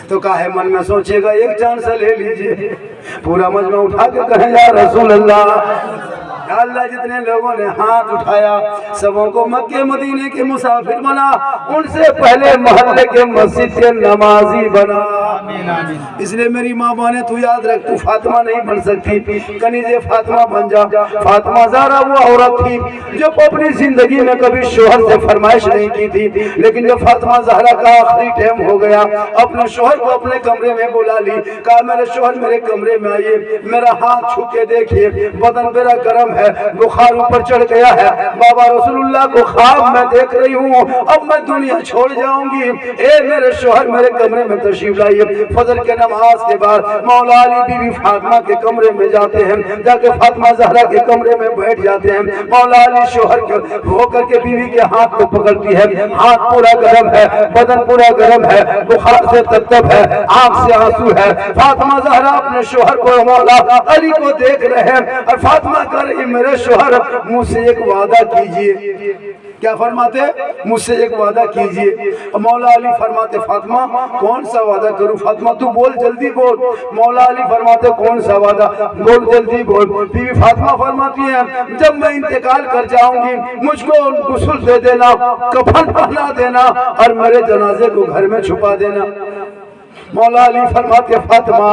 तो काहे मन में सोचेगा, एक चांस ले लीजिए, पूरा मजमा उठा के कहें या रसूल अल्लाह। अल्लाह, जितने लोगों ने हाथ उठाया सबों को मक्के मदीने के मुसाफिर बना, उनसे पहले मोहल्ले के मस्जिद के नमाजी बना। इसलिए मेरी माँ बहने, तू याद रख, तू फातिमा नहीं बन सकती, कनीज़े फातिमा बन जा। फातिमा ज़हरा वो औरत थी जो अपनी जिंदगी में कभी शोहर से फरमाइश नहीं की थी, लेकिन जब फातिमा ज़हरा का आखिरी टाइम हो गया, अपने शोहर को अपने कमरे में बुला ली, कहा मेरे शोहर मेरे कमरे में आइए, मेरा हाथ छू के देखिए, बदन मेरा गर्म है, है, बुखार ऊपर चढ़ गया है। बाबा रसूलुल्लाह को ख्वाब में देख रही हूँ, अब मैं दुनिया छोड़ जाऊंगी। ए मेरे शोहर मेरे कमरे में तशरीफ लाइए। फजर के नमाज के बाद मौला अली बीवी फातिमा के कमरे में जाते हैं, जाके फातिमा ज़हरा के कमरे में बैठ जाते हैं। मौला अली शोहर के होकर के बीवी के हाथ को पकड़ती है। हाथ पूरा गर्म है, बदन पूरा गर्म है, बुखार से तत्तब है, आंख से आंसू है। फातिमा ज़हरा अपने शोहर को मौला अली को देख रहे हैं और फातिमा कह रही मेरे शोहर मुझसे एक वादा कीजिए। क्या फरमाते? मुझसे एक वादा कीजिए। मौला अली फरमाते फातिमा कौन सा वादा करूं? फातिमा तू बोल, जल्दी बोल। मौला अली फरमाते कौन सा वादा? बोल, जल्दी बोल। बीवी फातिमा फरमाती है जब मैं इंतकाल कर जाऊंगी मुझको गुस्ल दे देना, कफन पहना देना और मेरे जनाजे को घर में छुपा देना। मौला अली फरमाते फातिमा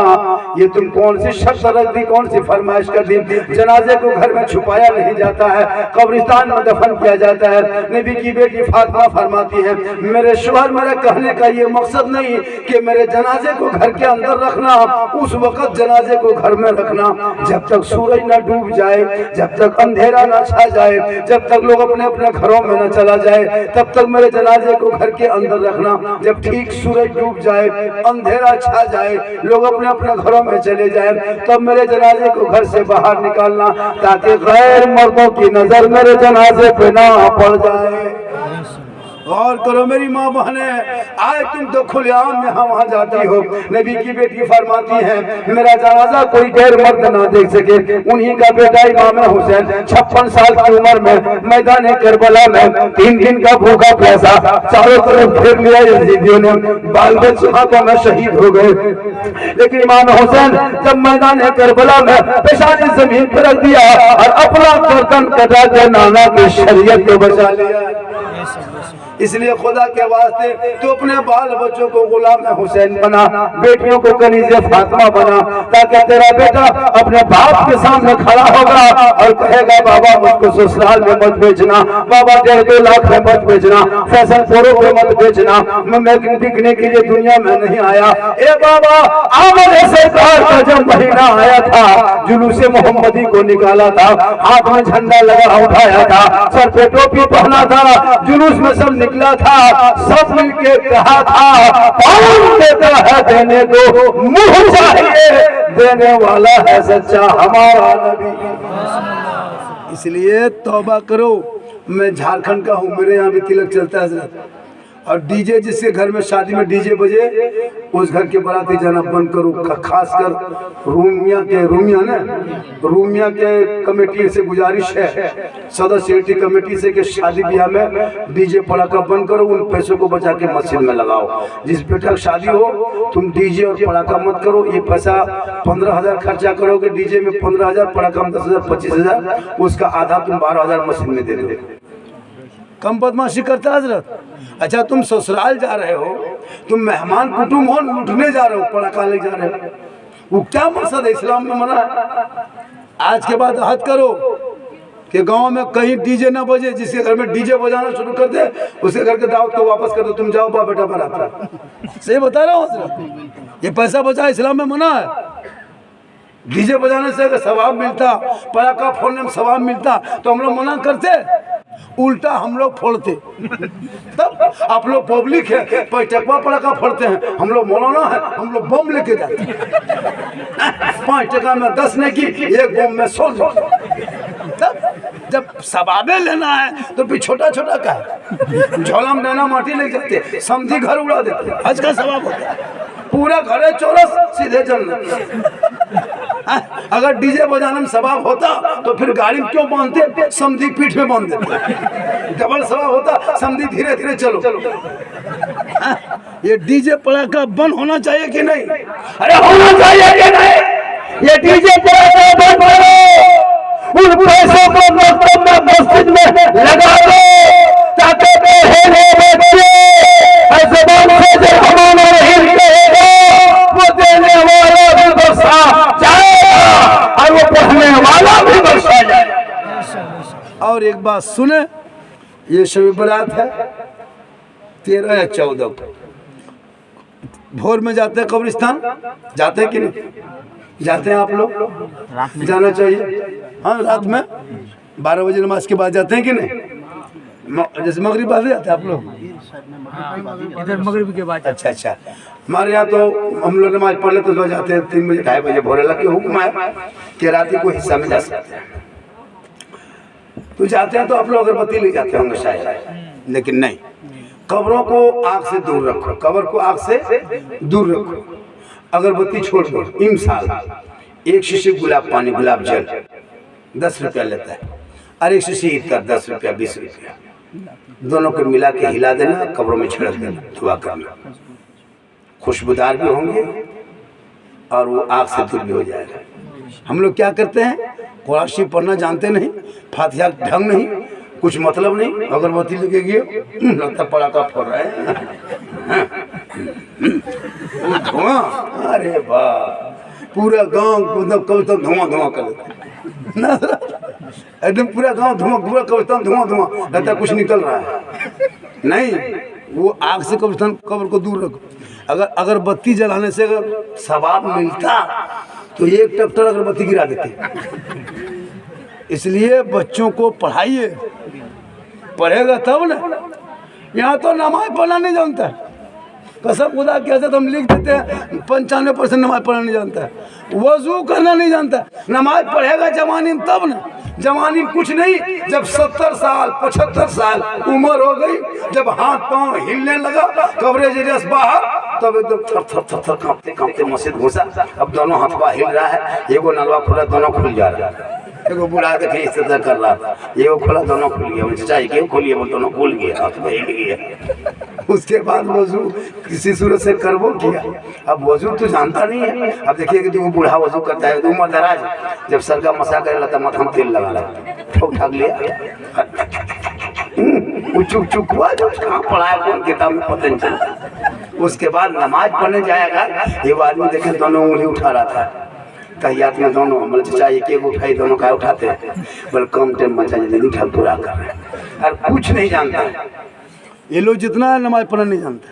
ये तुम कौन सी शर्त रख दी, कौन सी फरमाइश कर दी? जनाजे को घर में छुपाया नहीं जाता है, कब्रिस्तान में दफन किया जाता है। नबी की बेटी फातिमा फरमाती है मेरे शोहर मेरे कहने का ये मकसद नहीं कि मेरे जनाजे को घर के अंदर रखना, उस वक्त जनाजे को घर में रखना जब तक सूरज न डूब जाए, जब तक अंधेरा न छा जाए, जब तक लोग अपने अपने घरों में न चला जाए, तब तक मेरे जनाजे को घर के अंदर रखना। जब ठीक सूरज डूब जाए, अंधेरा छा जाए, लोग अपने अपने घरों में चले जाए, तब मेरे जनाजे को घर से बाहर निकालना ताकि गैर मर्दों की नजर मेरे जनाजे पे ना पड़ जाए। गौर करो मेरी माँ बहने, आज तुम तो खुलेआम यहाँ वहाँ जाती हो। नबी की बेटी फरमाती है मेरा जनाजा कोई गैर मर्द ना देख सके। उन्हीं का बेटा इमाम हुसैन 56 साल की उम्र में मैदान करबला में 3 दिन का भूखा प्यासा चारों तरफ घेर लिया यजीदियों ने, बाल बच्चों में शहीद हो गए। लेकिन इमाम हुसैन जब मैदान करबला में पेशानी जमीन पर रख दिया और अपना गर्दन कटा के नाना की शरीयत को बचा लिया। इसलिए खुदा के वास्ते तो अपने बाल बच्चों को गुलाम हुसैन बना, बेटियों को कनीज़े फातिमा बना, ताकि तेरा बेटा अपने बाप के सामने खड़ा होगा और कहेगा बाबा मुझको ससुराल में मत भेजना, बाबा 1.5-2 लाख में मत भेजना, फैशन प्रो में मत भेजना, मैं बिकने के लिए दुनिया में नहीं आया। ए बाबा आमद सरकार का जब महीना आया था, जुलूस मोहम्मदी को निकाला था, हाथ में झंडा लगा उठाया था, सर पे टोपी पहना था, जुलूस में सब निकला था, सब मिलके कहा था कौन देता है देने को, मुंह चाहिए देने वाला है सच्चा हमारा नबी। इसलिए तौबा करो। मैं झारखंड का हूँ, मेरे यहाँ भी तिलक चलता है और डीजे जिसके घर में शादी में डीजे बजे उस घर के बाराती जाना बंद करो। खासकर रूमिया के कमेटी से गुजारिश है, सदस्य कमेटी से कि शादी ब्याह में डीजे पड़ाका बंद करो, उन पैसों को बचा के मस्जिद में लगाओ। जिस बेटा शादी हो तुम डीजे और पड़ाका मत करो। ये पैसा 15,000 खर्चा करोगे डीजे में, 15,000 पड़ाका में 10,000 25,000, उसका आधा तुम 12,000 मस्जिद में दे दो। कम बदमाशी करता हजरत। अच्छा तुम ससुराल जा रहे हो, तुम मेहमान कुटुंब हो, लूटने जा रहे हो, पड़ाका ले जा रहे हो, वो क्या मकसद है? इस्लाम में मना है। आज के बाद हद करो कि गांव में कहीं डीजे ना बजे। जिसके घर में डीजे बजाना शुरू कर दे उसके घर के दावत को वापस कर दो, तुम जाओ बाप बेटा बनाता। सही बता रहा हूँ, ये पैसा बचा इस्लाम में मना है। डीजे बजाने से अगर सवाब मिलता, पटाखा फोड़ने में सवाब मिलता तो हम लोग मना करते, उल्टा हम लोग फोड़ते। तब आप लोग पब्लिक है, पटाखा पटाखा फोड़ते हैं, हम लोग मौलाना है, हम लोग बम लेके जाते हैं। 5 टका में 10 नहीं की, 1 बम में 100। तब जब सवाबे लेना है तो फिर छोटा छोटा का है, झोला में डाना माटी ले जाते, समझी घर उड़ा देते, हज का सवाब होता है। पूरा घर है चौरस, सीधे जन्नत। अगर डीजे बजाने में सवाब होता तो फिर गाड़ी में क्यों बांधते? समझी पीठ में बांध देते, डबल सवाब होता। समझी धीरे धीरे चलो। ये डीजे पटाखा बंद होना चाहिए कि नहीं? अरे होना चाहिए कि नहीं? ये डीजे पटाखा बंद करो, उन पैसों को मस्जिद में लगा दो ताकि बच्चे ज़बान से जो हमारा नहीं कहेगा वो देने वाला भी बख्शा जाएगा और वो पढ़ने वाला भी बख्शा जाएगा। और एक बात सुने, ये शब बरात है 13 या 14 को, भोर में जाते हैं कब्रिस्तान, जाते कि नहीं? जाते हैं आप लोग? रात में जाना चाहिए। हाँ, रात में 12 बजे नमाज के बाद जाते हैं कि नहीं? जैसे मगरिब बाद जाते हैं आप लोग? इधर मगरिब के बाद अच्छा अच्छा। हमारे यहाँ तो हम लोग नमाज पढ़ लेते तो जाते हैं 3 बजे 2:30 बजे भोरे लग के हुक्म है कि रात को हिस्सा में जा सकते हैं। तो जाते हैं तो आप लोग अगरबत्ती ले जाते होंगे शायद, लेकिन नहीं। कब्रों को आग से दूर रखो, कब्र को आग से दूर रखो। अगरबत्ती छोड़ दो। इंसाल 1 शीशी गुलाब पानी, गुलाब जल 10 रुपया लेता है, और 1 शीशी ईद का 10 रुपया 20 रुपया, दोनों को मिला के हिला देना, कब्रों में छिड़क देना, दुआ करना। खुशबूदार भी होंगे और वो आग से दूर भी हो जाएगा। हम लोग क्या करते हैं, कुरान शरीफ पढ़ना जानते नहीं, फातिहा ढंग नहीं, कुछ मतलब नहीं, अगरबत्ती लेके गए, लगता पड़ाका फोड़ रहा है, धुआं, अरे वाह, पूरा गांव मतलब कब तक धुआं धुआं कर लेते, एकदम पूरा गांव धुआं, पूरा कब्रिस्तान धुआं धुआं, लगता कुछ निकल रहा है। नहीं, वो आग से कब्रिस्तान कब्र को दूर रखो। अगर अगरबत्ती जलाने से अगर सवाब मिलता तो 1 ट्रैक्टर अगरबत्ती गिरा देते। इसलिए बच्चों को पढ़ाइए, पढ़ेगा तब ना। यहाँ तो नमाज पढ़ना नहीं जानता है, कसम खुदा कैसे तो हम लिख देते हैं 95% नमाज पढ़ना नहीं जानता है, वजू करना नहीं जानता है। नमाज पढ़ेगा जवानी में तब ना, जवानी में कुछ नहीं, जब 70 साल 75 साल उम्र हो गई, जब हाथ पांव हिलने लगा, कवरेज एरिया से बाहर, तब एकदम थर थर थर थर कांपते कांपते मस्जिद घुसा। अब दोनों हाथ पांव हिल रहा है, एगो नलवा खुला, दोनों खुल जा रहा है। एगो बुढ़ा देखे इस तरह कर रहा था, एगो खोला, दोनों खुल गया। मुझे चाहिए क्यों खोलिए, वो दोनों खुल गया, हाथ में हिल गया। उसके बाद वजू किसी सूरत से करवो किया। अब वजू तो जानता नहीं है। अब देखिए कि जो बूढ़ा वजू करता है, उम्र दराज, जब सर का मसा करे लगता माथा में तेल लगा रहा, उठा लिया, चुक चुक हुआ, कहाँ पढ़ा है कौन किताब में पता नहीं चला। उसके बाद नमाज पढ़ने जाएगा, ये आदमी देखे दोनों उंगली उठा रहा था तहियात में, दोनों मतलब चाहिए कि उठाई, दोनों का उठाते हैं, बोले कम टाइम बचा जल्दी उठा पूरा कर रहे हैं, और कुछ नहीं जानता है। ये लोग जितना नमाज पढ़ना नहीं जानते,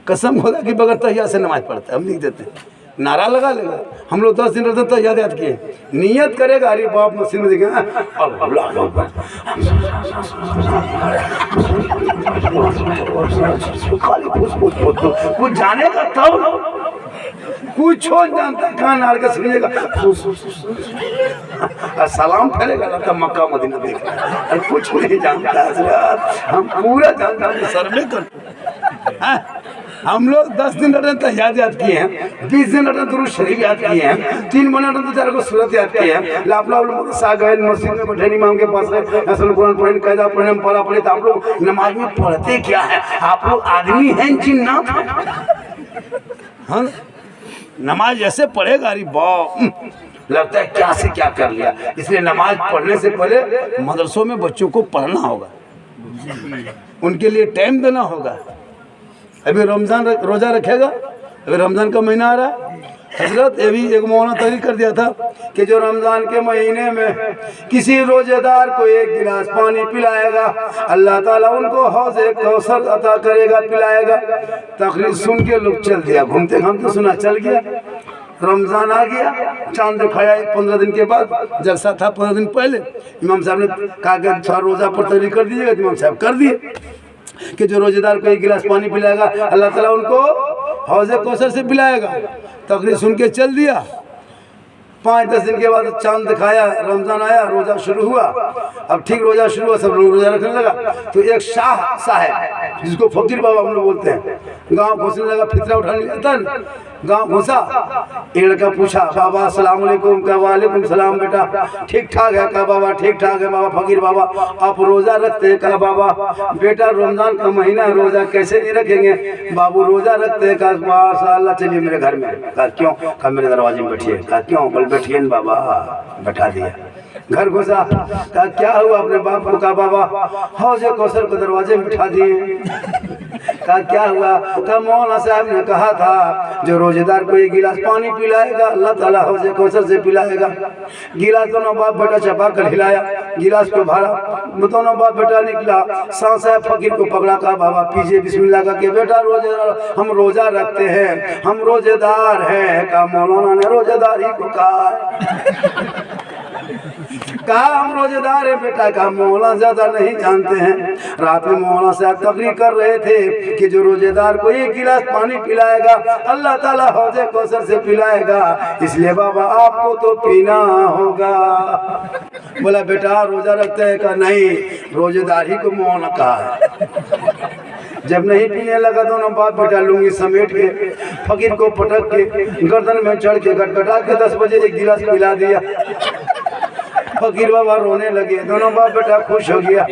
कसम खुदा की बगैर तहिया से नमाज पढ़ता है। हम लिख देते हैं, नारा लगा लेगा। हम लोग 10 दिन रहते तहिया याद किए, नियत करेगा, अरे बाप मस्जिद में देखेंगे खाली कुछ जानेगा तब, कुछ हो जानता है, कान आड़ के सुनिएगा, सलाम करेगा, लगता मक्का मदीना देख रहा है, कुछ नहीं जानता है। हम पूरा जानता है, सर्वे कर। हम लोग 10 दिन रहते याद किए हैं, 20 दिन रहते दुरूद शरीफ याद किए हैं, 3 महीने रहते 4 को सूरत याद किए हैं। लापला गए मस्जिद में बैठे इमाम के पास है, कुरान पढ़े, कायदा पढ़े, पढ़ा पढ़े। तो आप लोग नमाज में पढ़ते क्या है? आप लोग आदमी हैं जिन्नात हैं? हाँ, नमाज ऐसे पढ़ेगा, अरे बाप, लगता है क्या से क्या कर लिया। इसलिए नमाज पढ़ने से पहले मदरसों में बच्चों को पढ़ना होगा, उनके लिए टाइम देना होगा। अभी रमज़ान रोज़ा रखेगा, अभी रमज़ान का महीना आ रहा है। हजरत ये भी एक मौलाना तहरीर कर दिया था कि जो रमज़ान के महीने में किसी रोजेदार को 1 गिलास पानी पिलाएगा, अल्लाह ताला उनको हौज़े कौसर अता करेगा, पिलाएगा। तकरीर सुन के लोग चल दिया, घूमते घूमते सुना चल गया। रमज़ान आ गया, चांद दिखाया 15 दिन के बाद, जलसा था 15 दिन पहले। इमाम साहब ने कहा कि थोड़ा रोज़ा पर तहरीर कर दीजिएगा, इमाम साहब कर दिए कि जो रोजेदार को 1 गिलास पानी पिलाएगा, अल्लाह ताला उनको हौज़े कौसर से पिलाएगा। तकरीर सुन के चल दिया। 5-10 दिन के बाद चांद दिखाया, रमज़ान आया, रोज़ा शुरू हुआ। अब ठीक रोज़ा शुरू हुआ, सब लोग रोज़ा रखने लगा। तो एक शाह साहब, जिसको फकीर बाबा हम लोग बोलते हैं, गांव घुसने लगा, फितरा उठाने लगता, गांव घुसा। एक लड़का पूछा, बाबा अस्सलाम वालेकुम। कहा वालेकुम सलाम बेटा, ठीक ठाक है? कहा बाबा ठीक ठाक है। बाबा फकीर बाबा आप रोज़ा रखते हैं? कहा बाबा बेटा रमज़ान का महीना है, रोज़ा कैसे नहीं रखेंगे? बाबू रोज़ा रखते हैं। कहा माशाअल्लाह, चलिए मेरे घर में। कहा क्यों? कहा मेरे दरवाजे में बैठिए। कहा क्यों? बोल बैठिए न बाबा। बैठा दिया, घर घुसा। कहा क्या हुआ अपने बाप को? कहा बाबा हौज़े कौसर को दरवाजे में बिठा दिए। कहा क्या हुआ? कहा मौलाना साहब ने कहा था जो रोजेदार को एक गिलास पानी पिलाएगा अल्लाह ताला हौज़े कौसर से पिलाएगा। गिलास दोनों बाप बेटा चपा कर हिलाया, गिलास को भरा, दोनों बाप बेटा निकला। शाह साहब फकीर को पकड़ा, कहा बाबा पीछे बिस्मिल्लाह का के बेटा रोजेदार हम रोजा रखते हैं, हम रोजेदार हैं। कहा मौलाना ने रोजेदारी को कहा हम रोजेदार है बेटा। कहा मौलाना ज्यादा नहीं जानते हैं। रात में मौलाना साहब तकरीर कर रहे थे कि जो रोजेदार को एक गिलास पानी पिलाएगा अल्लाह ताला हौज़े कौसर से पिलाएगा, इसलिए बाबा आपको तो पीना होगा। बोला बेटा रोजा रखते हैं? कहा नहीं, रोजेदारी को मौलाना कहा है। जब नहीं पीने लगा दोनों बाप बेटा लुंगी समेट के फकीर को पटक के गर्दन में चढ़ के गटगटा के 10 बजे एक गिलास पिला दिया। फकीर बाबा रोने लगे, दोनों बाप बेटा खुश हो गया।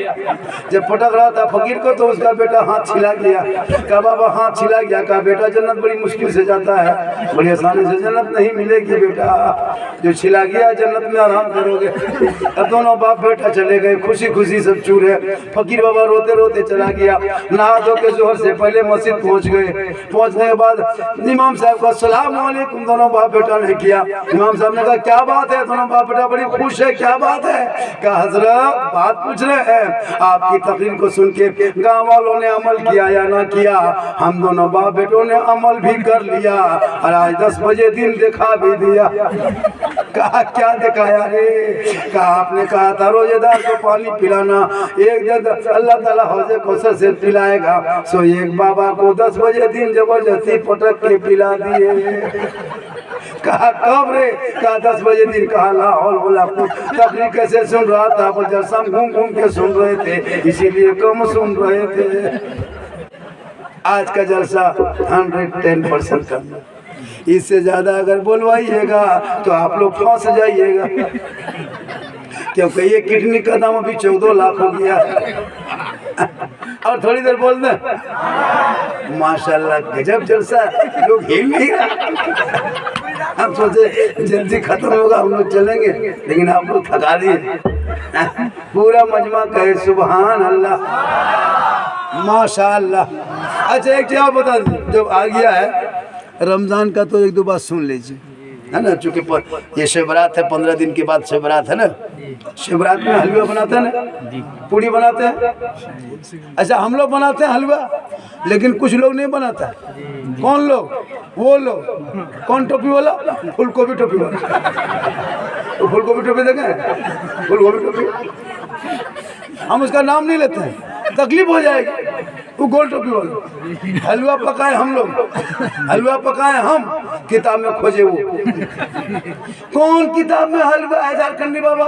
जब पटक रहा था फकीर को तो उसका बेटा हाथ छिला गया। कहा बाबा हाथ छिला गया? कहा बेटा जन्नत बड़ी मुश्किल से जाता है, बड़ी आसानी से जन्नत नहीं मिलेगी बेटा, जो छिला गया जन्नत में आराम करोगे। अब दोनों बाप बेटा चले गए, खुशी खुशी सब चूर है। फकीर बाबा रोते रोते चला गया। नहा धो के जोहर से पहले मस्जिद पहुंच गए। पहुंचने के बाद इमाम साहब का सलाम वालेकुम दोनों बाप बेटा ने किया। इमाम साहब ने कहा क्या बात है? दोनों बाप बेटा बड़ी खुश है, क्या बात है? कहा हजरत बात पूछ रहे हैं, आपकी तकरीर को सुन के गाँव वालों ने अमल किया या ना किया? हम दोनों बाप बेटों ने अमल भी कर लिया और आज 10 बजे दिन दिखा भी दिया। कहा क्या दिखाया रे? कहा आपने कहा था रोजेदार को पानी पिलाना, एक जब अल्लाह ताला हौज़े कौसर से पिलाएगा, सो एक बाबा को 10 बजे दिन जबरदस्ती पटक के पिला दिए। कहा कब रे? कहा 10 बजे दिन। कहा लाहौल बोला तकरीर कैसे सुन रहा था? वो जलसा घूम घूम के सुन रहे थे, इसीलिए कम सुन रहे थे। आज का जलसा 110% कम, इससे ज्यादा अगर बोलवाइएगा तो आप लोग फंस जाइएगा, क्योंकि ये किडनी का दाम अभी 14 लाख हो गया। और थोड़ी देर बोल दे माशाल्लाह गजब जलसा, लोग हिल नहीं रहा। हम सोचे जल्दी खत्म होगा हम लोग चलेंगे, लेकिन आप लोग थका दिए। पूरा मजमा कहे सुभान अल्लाह माशाल्लाह। अच्छा एक चीज बता, जब आ गया है रमजान का तो एक दो बात सुन लीजिए, है ना, चूँकि ये शिवरात है, 15 दिन के बाद शिवरात है ना। शिवरात में हलवा बनाते हैं ना, पूड़ी बनाते हैं। अच्छा हम लोग बनाते हैं हलवा, लेकिन कुछ लोग नहीं बनाता है। कौन लोग? वो लोग कौन? टोपी वाला, फूलगोभी टोपी वाला। तो फूलगोभी टोपी देखें, फूलगोभी टोपी, हम उसका नाम नहीं लेते हैं, तकलीफ हो जाएगी। वो गोल टोपी वाला हलवा पकाए हम लोग, हलवा पकाए हम, किताब में खोजे वो। कौन किताब में हलवा है? झारखंडी बाबा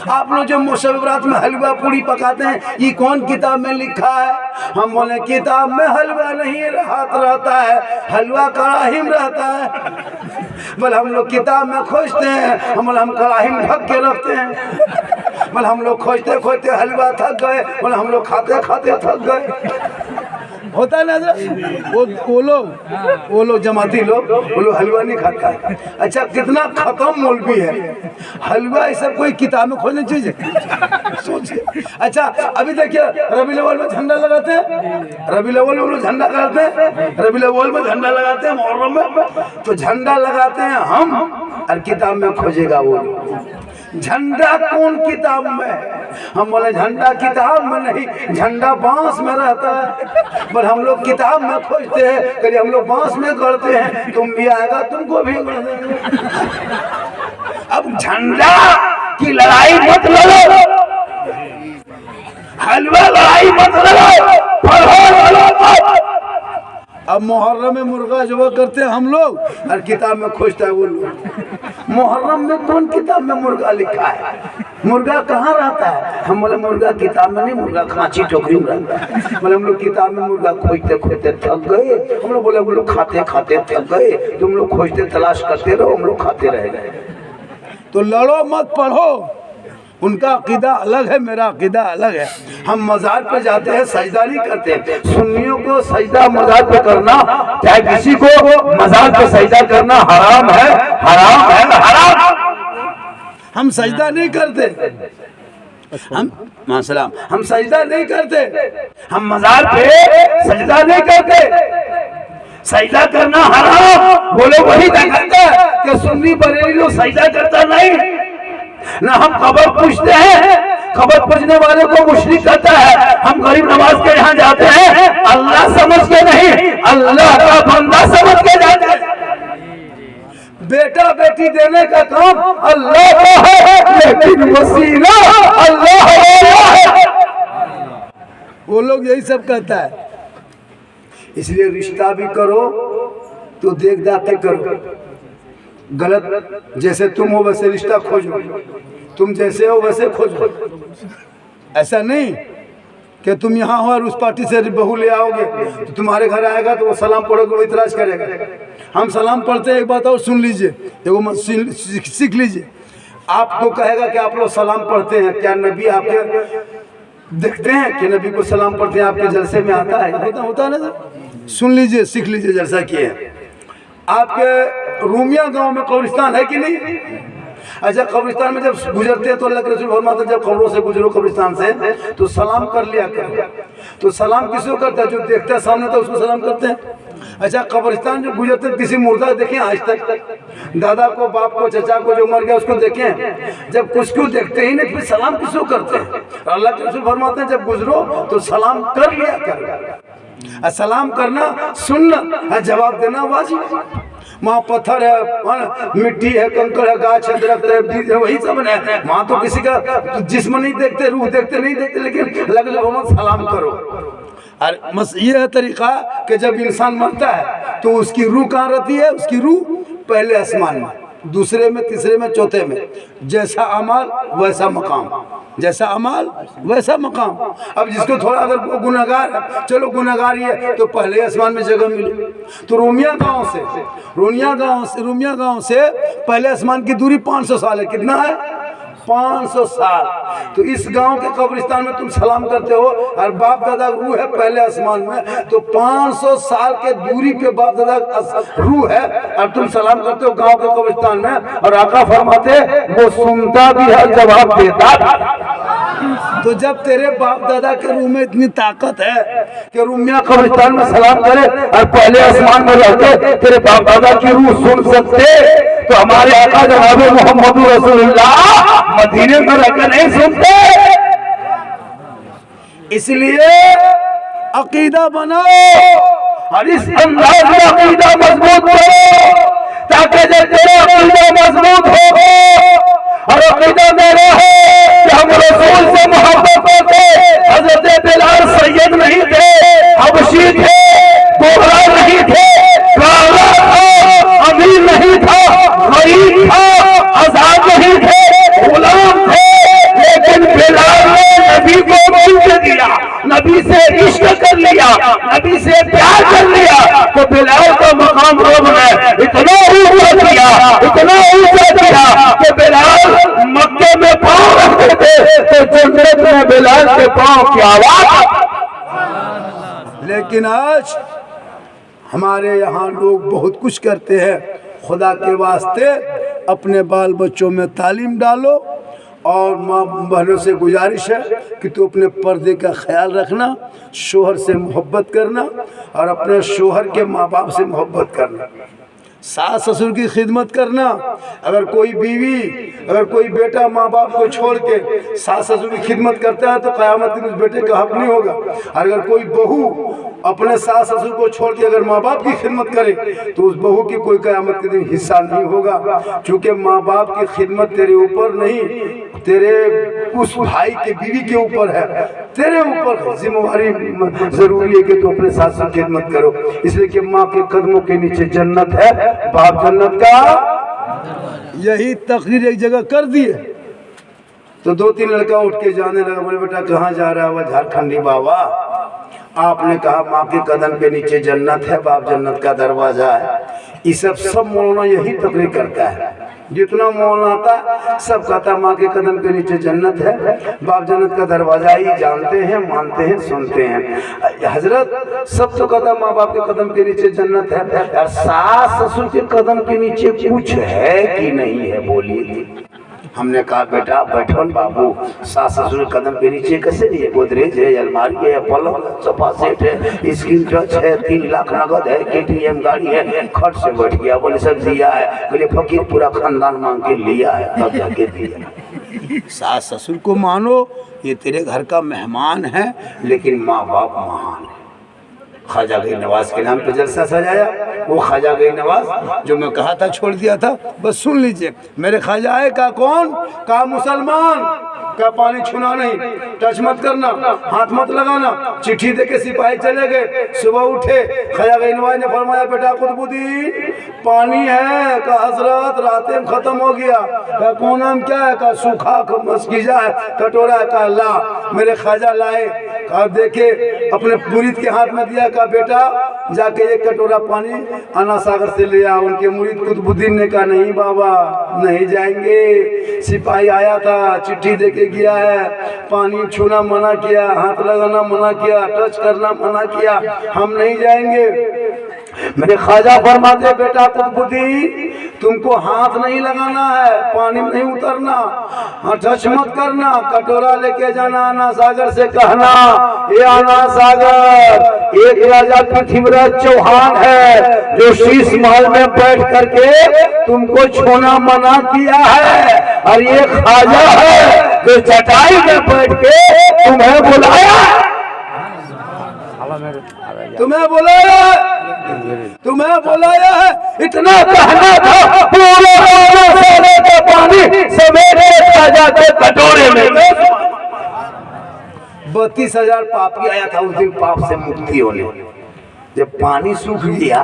आप लोग जो शिवरात में हलवा पूड़ी पकाते हैं, ये कौन किताब में लिखा है? हम बोले किताब में हलवा नहीं रहता है, हलवा कड़ाही में रहता है। बोले हम लोग किताब में खोजते हैं, हम कड़ाही में ढक के रखते हैं। बोले हम लोग खोजते खोजते हलवा थक गए, बोले हम लोग खाते खाते थक गए। होता है ना वो लोग जमाती लोग, वो लोग हलवा नहीं खाता। अच्छा कितना खत्म मौलवी है, हलवा ये सब कोई किताब में खोजने चाहिए, सोचिए। अच्छा अभी देखिए रबीउल अव्वल में झंडा लगाते हैं, रबीउल अव्वल में लोग झंडा लगाते हैं, रबीउल अव्वल में झंडा लगाते हैं, मुहर्रम में तो झंडा लगाते हैं हम, और किताब में खोजेगा वो। झंडा कौन किताब में है? हम बोले झंडा किताब में नहीं, झंडा बांस में रहता है। पर हम लोग किताब में खोजते हैं, कभी हम लोग बांस में गढ़ते हैं, तुम भी आएगा तुमको भी गढ़ देंगे। अब झंडा की लड़ाई मत लड़ो, हलवा लड़ाई मत लड़ो, अब मुहर्रम में मुर्गा जब करते हैं हम लोग, और किताब में खोजता है वो लोग। मुहर्रम में कौन किताब में मुर्गा लिखा है? मुर्गा कहाँ रहता है? हम बोले मुर्गा किताब में नहीं, मुर्गा कांची टोकरी में रहता है। बोले हम लोग किताब में मुर्गा खोजते खोजते थक गए। हम लोग बोले हम लोग खाते खाते थक गए, तुम लोग खोजते तलाश करते रहो, हम लोग खाते रह गए। तो लड़ो मत, पढ़ो। उनका अकीदा अलग है, मेरा अकीदा अलग है। हम मज़ार पे जाते हैं, सजदा नहीं करते। सुन्नियों को सजदा मज़ार पे करना, चाहे किसी को मज़ार पे सजदा करना हराम है, हराम है, हराम। हम सजदा नहीं करते, हम सलाम, हम सजदा नहीं करते, हम मजार पे सजदा नहीं करते। सजदा करना हराम, बोलो वही कहता कि सुन्नी बरेली लोग सजदा करता नहीं ना। हम कब्र पूछते हैं, कब्र पूछने वाले को मुशरिक कहता है। हम गरीब नवाज के यहाँ जाते हैं अल्लाह समझ के नहीं, अल्लाह का बंदा समझ के जाते हैं। बेटा बेटी देने का काम अल्लाह का है, लेकिन वसीला अल्लाह है। वो लोग यही सब कहता है। इसलिए रिश्ता भी करो तो देख दाख के करो। गलत जैसे तुम हो वैसे रिश्ता खोजो, तुम जैसे हो वैसे खोजो। ऐसा नहीं कि तुम यहाँ हो और उस पार्टी से बहू ले आओगे तो तुम्हारे घर आएगा तो वो सलाम पढ़ोगे वो इतराज करेगा। हम सलाम पढ़ते हैं, एक बात और सुन लीजिए, एगो सीख लीजिए। आपको कहेगा कि आप लोग सलाम पढ़ते हैं, क्या नबी आपके देखते हैं कि नबी को सलाम पढ़ते हैं? आपके जलसे में आता है? होता है ना सर? सुन लीजिए, सीख लीजिए जलसा किए। आपके रूमिया गांव में कब्रिस्तान है कि नहीं? अच्छा, कब्रिस्तान में जब गुजरते हैं तो अल्लाह के रसूल फरमाते हैं जब कब्रों से गुजरो कब्रिस्तान से तो सलाम कर लिया कर। तो सलाम किसको करता है? जो देखता है सामने तो उसको सलाम करते हैं। अच्छा, कब्रिस्तान जो गुजरते हैं किसी मुर्दा देखें आज तक? दादा को, बाप को, चचा को जो मर गया उसको देखें? जब कुछ को देखते ही नहीं फिर सलाम किसको करते हैं? अल्लाह के रसूल फरमाते हैं जब गुजरो तो सलाम कर लिया कर। सलाम करना सुन्नत, जवाब देना वाजिब। वहाँ पत्थर है, मिट्टी है, कंकड़ है, गाछ है, दरख्त है, बीज है, वही सब है। वहाँ तो किसी का जिस्म नहीं देखते, रूह देखते नहीं देखते, लेकिन लग सलाम करो। और बस ये है तरीका कि जब इंसान मरता है तो उसकी रूह कहाँ रहती है? उसकी रूह पहले आसमान में, दूसरे में, तीसरे में, चौथे में। जैसा अमाल वैसा मकाम, जैसा अमाल वैसा मकाम। अब जिसको थोड़ा अगर गुनहगार है, चलो गुनहगार ही है तो पहले आसमान में जगह मिली। तो रूमिया गांव से पहले आसमान की दूरी 500 साल है। कितना है? 500 साल। तो इस गांव के कब्रिस्तान में तुम सलाम करते हो और बाप दादा रूह है पहले आसमान में, तो 500 साल के दूरी पे बाप दादा रूह है और तुम सलाम करते हो गांव के कब्रिस्तान में। और आका फरमाते वो सुनता भी है, जवाब देता भी। तो जब तेरे बाप दादा के रूह में इतनी ताकत है कि रूमिया कब्रिस्तान में सलाम करे और पहले आसमान में रहते तेरे बाप दादा की रूह सुन सकते, तो हमारे आका जनाब मोहम्मद रसूलुल्लाह मदीने में रहकर नहीं सुनते। इसलिए अकीदा बनाओ और इस अंदाज में अकीदा मजबूत करो ताकि जब तेरा अकीदा मजबूत हो और अकीदा में रहे कि हम रसूल से मोहब्बत करते। हजरत बिलाल सैयद नहीं थे, हबशी थे, गोरा नहीं थे, काला था, अमीर नहीं था, गरीब था, आजाद नहीं थे, गुलाम थे, लेकिन बिलाल ने नबी को मिल दिया, नबी से इश्क कर लिया, नबी से प्यार कर लिया। तो बिलाल का मकाम रब ने इतना ऊंचा किया, इतना ऊंचा किया कि बिलाल मक्के में पांव रखते थे तो जन्नत में बिलाल के पांव की आवाज। लेकिन आज हमारे यहाँ लोग बहुत कुछ करते हैं। खुदा के वास्ते अपने बाल बच्चों में तालीम डालो और माँ बहनों से गुजारिश है कि तू अपने पर्दे का ख्याल रखना, शोहर से मोहब्बत करना और अपने शोहर के माँ बाप से मोहब्बत करना, सास ससुर की खिदमत करना। अगर कोई बीवी, अगर कोई बेटा माँ बाप को छोड़ के सास ससुर की खिदमत करता है तो क़यामत के दिन उस बेटे का हक नहीं होगा। और अगर कोई बहू अपने सास ससुर को छोड़ के अगर माँ बाप की खिदमत करे तो उस बहू की कोई क़यामत के दिन हिस्सा नहीं होगा, क्योंकि माँ बाप की खिदमत तेरे ऊपर नहीं, तेरे उस भाई के बीवी के ऊपर है, तेरे ऊपर जिम्मेवारी जरूरी है कि तू अपने सास ससुर की खिदमत करो। इसलिए कि माँ के कदमों के नीचे जन्नत है, बाप जन्नत का। यही तकरीर एक जगह कर दिए तो 2-3 लड़का उठ के जाने लगा, बोले बेटा कहाँ जा रहा है? वह झारखंडी बाबा। आपने कहा माँ के कदम के नीचे जन्नत है, बाप जन्नत का दरवाजा है। ये सब मौलाना यही तकरीर करता है, जितना मौलाना आता सब कहता माँ के कदम के नीचे जन्नत है, बाप जन्नत का दरवाजा। ही जानते हैं, मानते हैं, सुनते हैं। हजरत सब तो कहता माँ बाप के कदम के नीचे जन्नत है, और सास ससुर के कदम के नीचे कुछ है कि नहीं है? बोलिए। हमने कहा बेटा बैठो न बाबू, सास ससुर कदम के नीचे कैसे लिए? गोदरेज है, अलमारी है, पलंग है, सोफा सेट है, स्क्रीन टच है, 3 लाख नगद है, KTM गाड़ी है। खट से बैठ गया, बोले सब दिया है। बोले फकीर पूरा खानदान मांग के लिया है, तब जाके दिया। सास ससुर को मानो, ये तेरे घर का मेहमान है, लेकिन माँ बाप महान है। ख्वाजा गरीब नवाज के नाम पे जलसा सजाया। वो ख्वाजा गरीब नवाज जो मैं कहा था छोड़ दिया था, बस सुन लीजिए। मेरे ख्वाजा है का कौन? का मुसलमान, का पानी छूना नहीं, टच मत करना, हाथ मत लगाना। चिट्ठी देके सिपाही चले गए। सुबह उठे, ख्वाजा गरीब नवाज ने फरमाया बेटा कुतुबुद्दीन पानी है। का हजरत रात में खत्म हो गया। का कौन नाम क्या है? का सूखा मस्कीजा है, कटोरा है। का ला। मेरे ख्वाजा लाए, का देखे अपने मुरीद के हाथ में दिया। का बेटा जाके एक कटोरा पानी आना सागर से ले आओ। उनके मुरीद कुतुबुद्दीन ने कहा नहीं बाबा नहीं जाएंगे। सिपाही आया था, चिट्ठी देके गया है, पानी छूना मना किया, हाथ लगाना मना किया, टच करना मना किया, हम नहीं जाएंगे। मेरे ख्वाजा फरमाते बेटा कुतुबुद्दीन तुमको हाथ नहीं लगाना है, पानी में नहीं उतरना, टच मत करना, कटोरा लेके जाना आना सागर से कहना ये आना सागर एक राजा पृथ्वीराज चौहान है जो शीश महल में बैठ करके तुमको छूना मना किया है, और ये ख्वाजा है जो चटाई में बैठ के तुम्हें बुलाया, तुम्हें बुलाया है। इतना कहना था, पूरे सोने का पानी सवेरे ख्वाजा के कटोरे में। 32,000 पापी आया था उस दिन पाप से मुक्ति होने। जब पानी सूख गया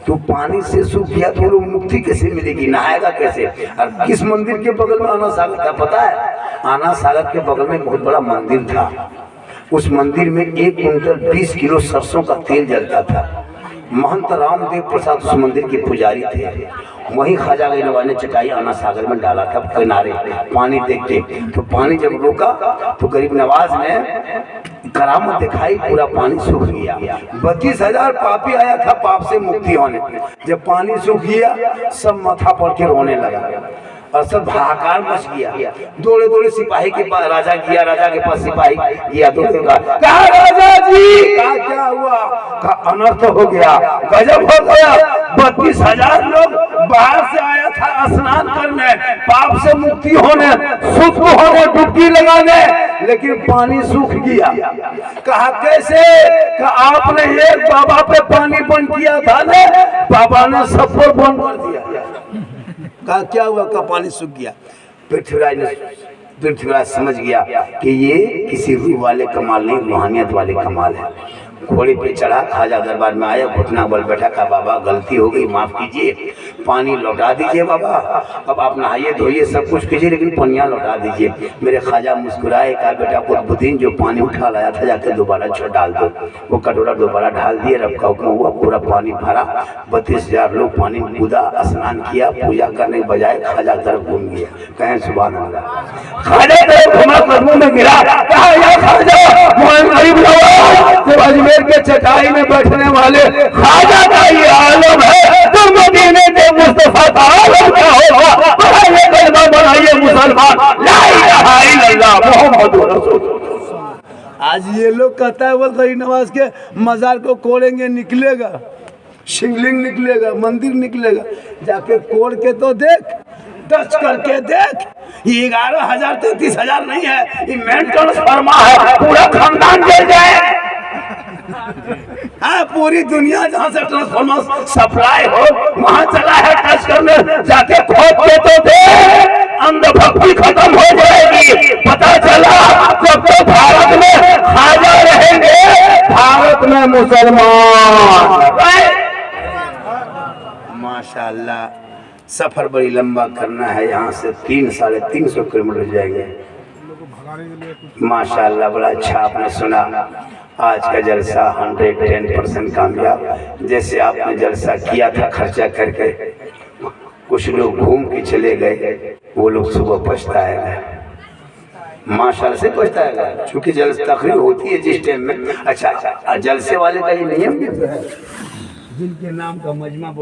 तो पानी से सूख गया तो लोग मुक्ति कैसे मिलेगी? नहाएगा कैसे? और किस मंदिर के बगल में आना सागर था पता है? आना सागर के बगल में बहुत बड़ा मंदिर था। उस मंदिर में 1 क्विंटल 20 किलो सरसों का तेल जलता था। महंत रामदेव प्रसाद उस मंदिर के पुजारी थे। वहीं ख्वाजा गरीब नवाज ने चटाई आना सागर में डाला था किनारे पानी देखते। तो पानी जब रुका तो गरीब नवाज ने करामत दिखाई, पूरा पानी सूख गया। 32,000 पापी आया था पाप से मुक्ति होने। जब पानी सूख गया सब माथा पड़ के रोने लगा और सब हाहाकार मच गया। दौड़े दौड़े सिपाही के पास राजा गया, राजा के पास सिपाही गया। दौड़े कहा राजा जी क्या हुआ? का अनर्थ हो गया, गजब हो गया। 32,000 लोग बाहर से आया था स्नान करने, पाप से मुक्ति होने, शुद्ध होने, डुबकी लगाने, लेकिन पानी सूख गया। कहा कैसे? कहा आपने एक बाबा पे पानी बंद किया था ना, बाबा ने सब पर बंद कर दिया। कहा क्या हुआ? का पानी सूख गया। पृथ्वीराज समझ गया कि ये किसी रूह वाले कमाल नहीं, रूहानियत वाले कमाल है। घोड़े पे चढ़ा, ख्वाजा दरबार में आया, घुटना बल बैठा। कहा बाबा गलती हो गई, माफ कीजिए, पानी लौटा दीजिए बाबा, अब आप नहाइए धोइए सब कुछ कीजिए, लेकिन पनिया लौटा दीजिए। मेरे ख्वाजा मुस्कुराए। कहा बेटा कुतुबुद्दीन जो पानी उठा लाया था जाके दोबारा डाल दो। वो कटोरा दोबारा डाल दिए, रब का हुक्म हुआ, पूरा पानी भरा। 32,000 लोग पानी में कूदा, स्नान किया, पूजा करने के बजाय ख्वाजा तरफ घूम गया। कहें सुभान अल्लाह। ख्वाजा तरफ घुमा, कदमों में गिरा। कहा या ख्वाजा गरीब नवाज अजमेर के चटाई में बैठने वाले ख्वाजा का ये आलम है, तो मदीने के मुस्तफा का आलम क्या होगा? बढ़ाइए कलमा, बढ़ाइए मुसलमान, ला इलाहा इल्लल्लाह मुहम्मदुर रसूलुल्लाह। आज ये लोग कहता है वो गरीब नवाज के मजार को कोड़ेंगे, निकलेगा शिवलिंग, निकलेगा मंदिर, निकलेगा। जाके कोड़ के तो देख, टच करके देख। ये 11,000 33,000 नहीं है, ये मेन ट्रांसफार्मा है, पूरा खानदान जल जाए। हाँ, पूरी दुनिया जहाँ से ट्रांसफार्मर सप्लाई हो वहाँ चला है टच करने। जाके खोद के तो दे, अंधभक्ति खत्म हो जाएगी। पता चला जब तो भारत में ख्वाजा रहेंगे, भारत में मुसलमान। माशाल्लाह सफर बड़ी लंबा करना है, यहाँ से 300-350 किलोमीटर जाएंगे। माशाल्लाह बड़ा अच्छा आपने सुना। आज का जलसा 110% कामयाब। जैसे आपने जलसा किया था खर्चा करके, कुछ लोग घूम के चले गए, वो लोग सुबह पछताएगा, माशाल्लाह से पछताएगा, क्योंकि जलसा तकरीर होती है जिस टाइम में। अच्छा, जलसे वाले का ये नियम भी है, जिनके नाम का मजमा